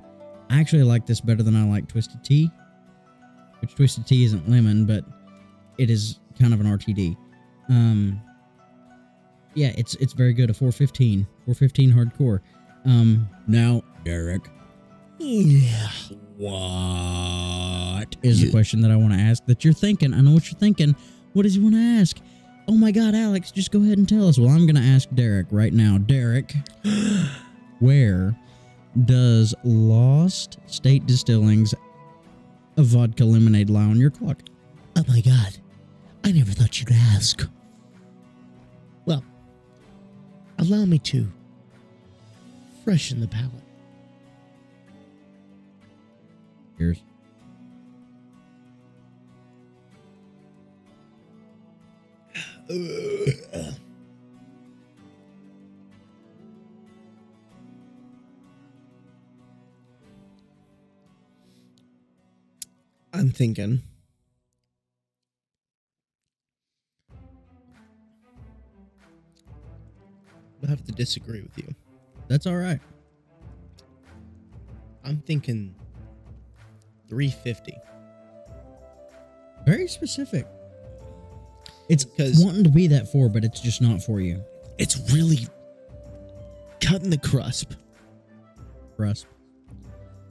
I actually like this better than I like Twisted Tea, which Twisted Tea isn't lemon, but it is kind of an RTD. Yeah, it's very good. A 415 hardcore. Now, Derek. Yeah. What is the question that I want to ask that you're thinking? I know what you're thinking. What does you want to ask? Oh my God, Alex, just go ahead and tell us. Well, I'm going to ask Derek right now. Derek, where does Lost State Distilling's a vodka lemonade lie on your clock? Oh my God. I never thought you'd ask. Well, allow me to freshen the palate. Cheers. I'm thinking. I'll have to disagree with you. That's all right. I'm thinking 350. Very specific. It's Because wanting to be that for, but it's just not for you. it's really cutting the crust. Crust.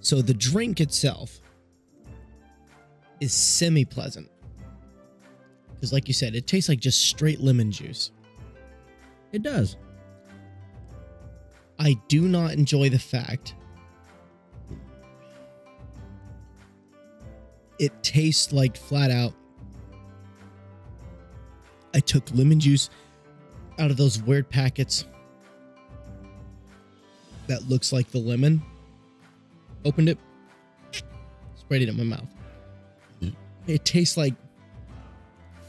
So the drink itself is semi-pleasant. Because like you said, it tastes like just straight lemon juice. It does. I do not enjoy the fact it tastes like flat out I took lemon juice out of those weird packets that looks like the lemon, opened it, sprayed it in my mouth. It tastes like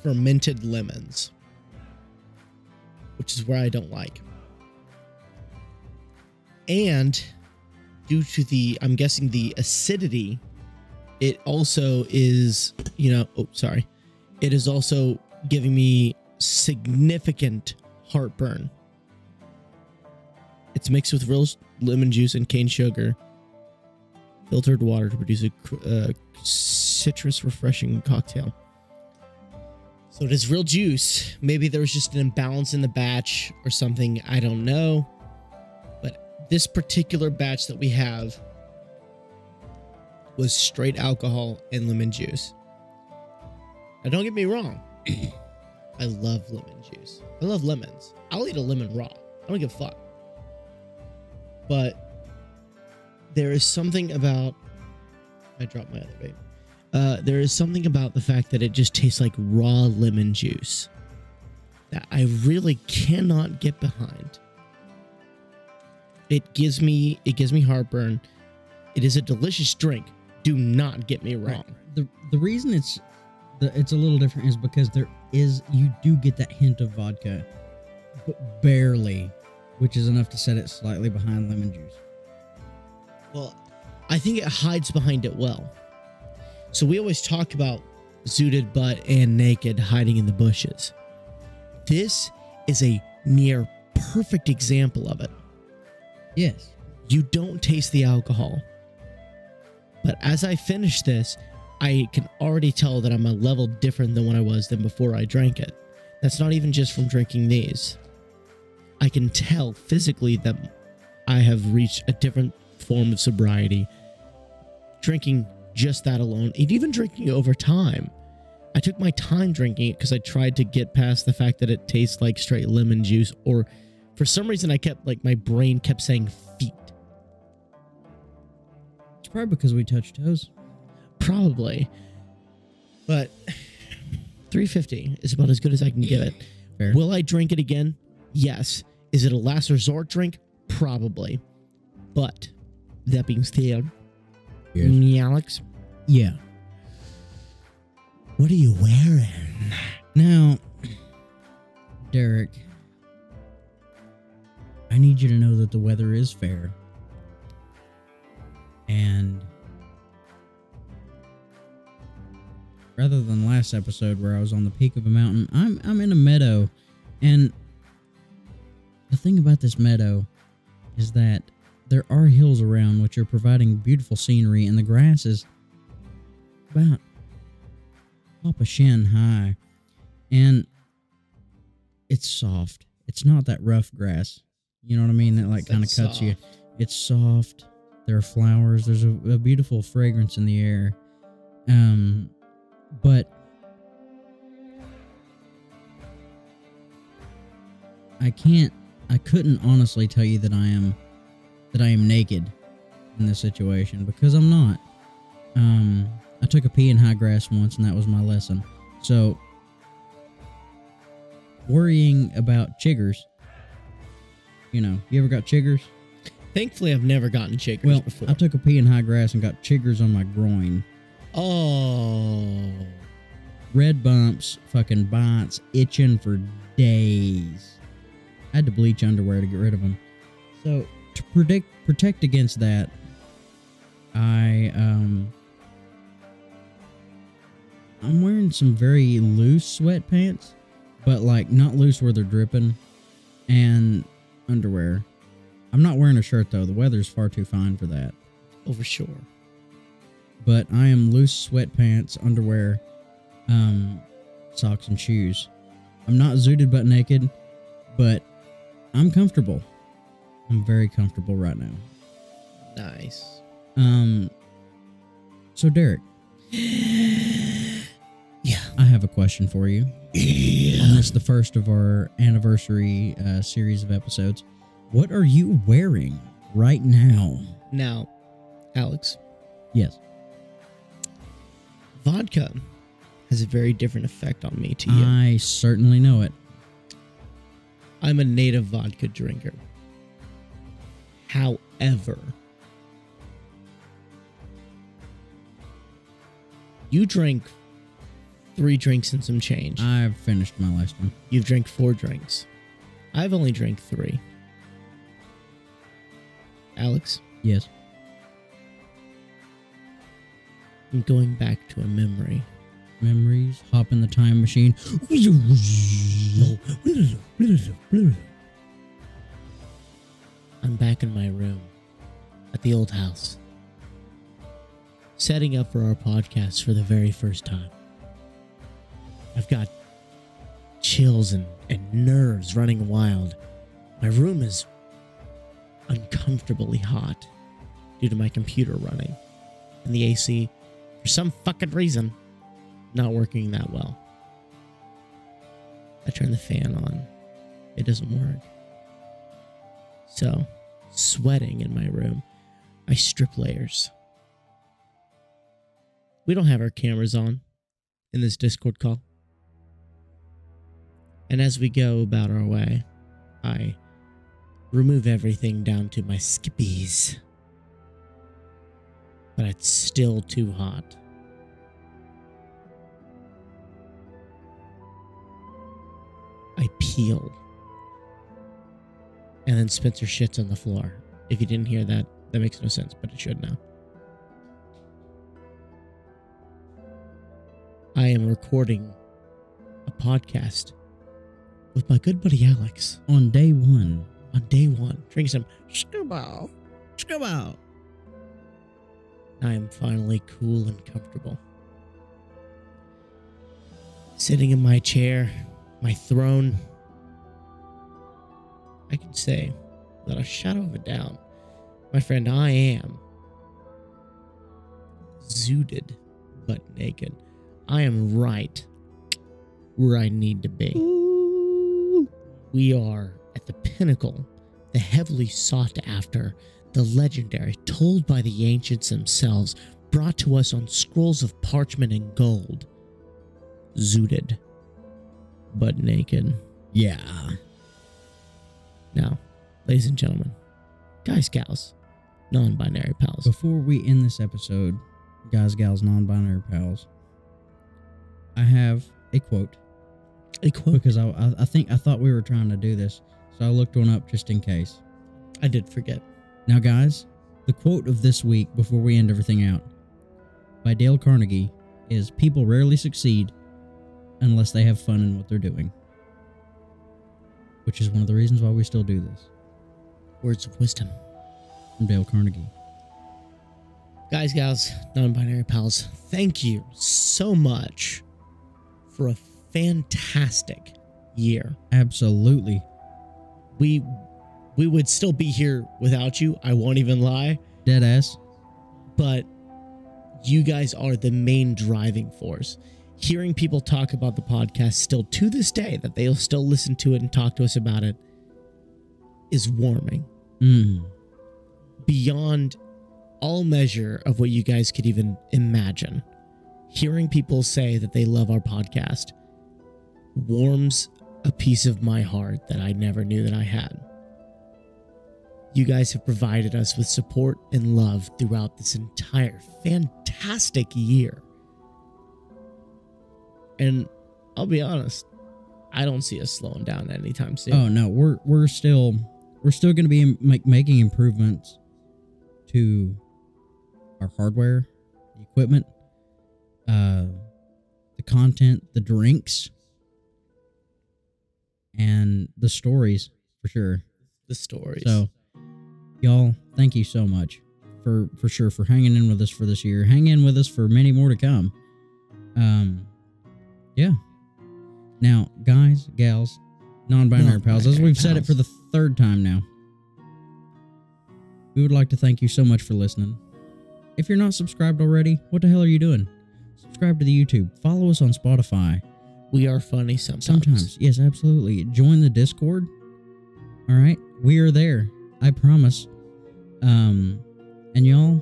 fermented lemons, which is where I don't like. And due to the, I'm guessing the acidity, it also is, it is also giving me significant heartburn. It's mixed with real lemon juice and cane sugar, filtered water to produce a citrus refreshing cocktail. So it is real juice. Maybe there was just an imbalance in the batch or something. I don't know. But this particular batch that we have was straight alcohol and lemon juice. Now, don't get me wrong. I love lemon juice. I love lemons. I'll eat a lemon raw. I don't give a fuck. But there is something about... I dropped my other vape. There is something about the fact that it just tastes like raw lemon juice that I really cannot get behind. It gives me heartburn. It is a delicious drink. Do not get me wrong. Right. The reason it's a little different is because you do get that hint of vodka, but barely, which is enough to set it slightly behind lemon juice. Well, I think it hides behind it well. So we always talk about zooted butt and naked hiding in the bushes. This is a near perfect example of it. Yes. You don't taste the alcohol. But as I finish this, I can already tell that I'm a level different than what I was than before I drank it. That's not even just from drinking these. I can tell physically that I have reached a different form of sobriety. Drinking just that alone, and even drinking over time. I took my time drinking it because I tried to get past the fact that it tastes like straight lemon juice, or for some reason my brain kept saying feet. It's probably because we touched toes. Probably. But 350 is about as good as I can give it. Fair. Will I drink it again? Yes. Is it a last resort drink? Probably. But that being said, yes. Alex? Yeah. What are you wearing? Now, Derek, I need you to know that the weather is fair. And rather than last episode where I was on the peak of a mountain, I'm in a meadow. And the thing about this meadow is that there are hills around which are providing beautiful scenery, and the grass is about top of shin high, and it's soft. It's not that rough grass. You know what I mean? That like kind of cuts soft. you. It's soft. There are flowers. There's a beautiful fragrance in the air. But I couldn't honestly tell you that I am naked in this situation, because I'm not. I took a pee in high grass once, and that was my lesson. So, worrying about chiggers, you ever got chiggers? Thankfully, I've never gotten chiggers Well, before. I took a pee in high grass and got chiggers on my groin. Oh. Red bumps, fucking bites, itching for days. I had to bleach underwear to get rid of them. So, to protect against that, I'm wearing some very loose sweatpants, but like not loose where they're dripping, and underwear. I'm not wearing a shirt though. The weather's far too fine for that. Oh, for sure. But I am loose sweatpants, underwear, socks and shoes. I'm not zooted butt naked, but I'm comfortable. I'm very comfortable right now. Nice. So Derek. Yeah. I have a question for you. Yeah. On this, the first of our anniversary series of episodes. What are you wearing right now? Now, Alex. Yes. Vodka has a very different effect on me to you. I certainly know it. I'm a native vodka drinker. However, you drank 3 drinks and some change. I've finished my last one. You've drank 4 drinks. I've only drank 3. Alex, Yes. I'm going back to a memory. Memories. Hop in the time machine. I'm back in my room at the old house, setting up for our podcast for the very first time. I've got chills and nerves running wild. My room is uncomfortably hot due to my computer running, and the AC, for some fucking reason, not working that well. I turn the fan on. It doesn't work. So, sweating in my room, I strip layers. We don't have our cameras on in this Discord call. And as we go about our way, I remove everything down to my skippies. But it's still too hot. I peel. And then Spencer shits on the floor. If you didn't hear that, that makes no sense, but it should now. I am recording a podcast with my good buddy Alex. On day one. On day one. Drinking some Scuba. Scuba. I am finally cool and comfortable. Sitting in my chair, my throne, I can say, without a shadow of a doubt, my friend, I am zooted but naked. I am right where I need to be. Ooh. We are at the pinnacle, the heavily sought after, the legendary, told by the ancients themselves, brought to us on scrolls of parchment and gold. Zooted but naked. Yeah. Now, ladies and gentlemen, guys, gals, non-binary pals. Before we end this episode, guys, gals, non-binary pals, I have a quote. A quote? Because I thought we were trying to do this, so I looked one up just in case. I did forget. Now, guys, the quote of this week, before we end everything out, by Dale Carnegie, is people rarely succeed unless they have fun in what they're doing. Which is one of the reasons why we still do this. Words of wisdom. From Dale Carnegie. Guys, gals, non-binary pals, thank you so much for a fantastic year. Absolutely. We would still be here without you. I won't even lie. Deadass. But you guys are the main driving force. Hearing people talk about the podcast still to this day, that they'll still listen to it and talk to us about it, is warming. Beyond all measure of what you guys could even imagine. Hearing people say that they love our podcast warms a piece of my heart that I never knew that I had. You guys have provided us with support and love throughout this entire fantastic year. And I'll be honest, I don't see us slowing down anytime soon. Oh no, we're still going to be making improvements to our hardware, the equipment, the content, the drinks, and the stories for sure. The stories. So, y'all, thank you so much for sure for hanging in with us for this year. Hang in with us for many more to come. Yeah. Now, guys, gals, non-binary pals, as we've said it for the third time now, we would like to thank you so much for listening. If you're not subscribed already, what the hell are you doing? Subscribe to the YouTube. Follow us on Spotify. We are funny sometimes. Sometimes. Yes, absolutely. Join the Discord. All right. We are there. I promise. And y'all,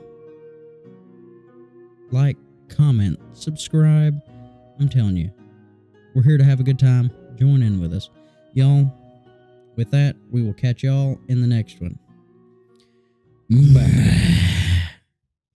like, comment, subscribe. I'm telling you, we're here to have a good time. Join in with us. Y'all, with that, we will catch y'all in the next one. Bye.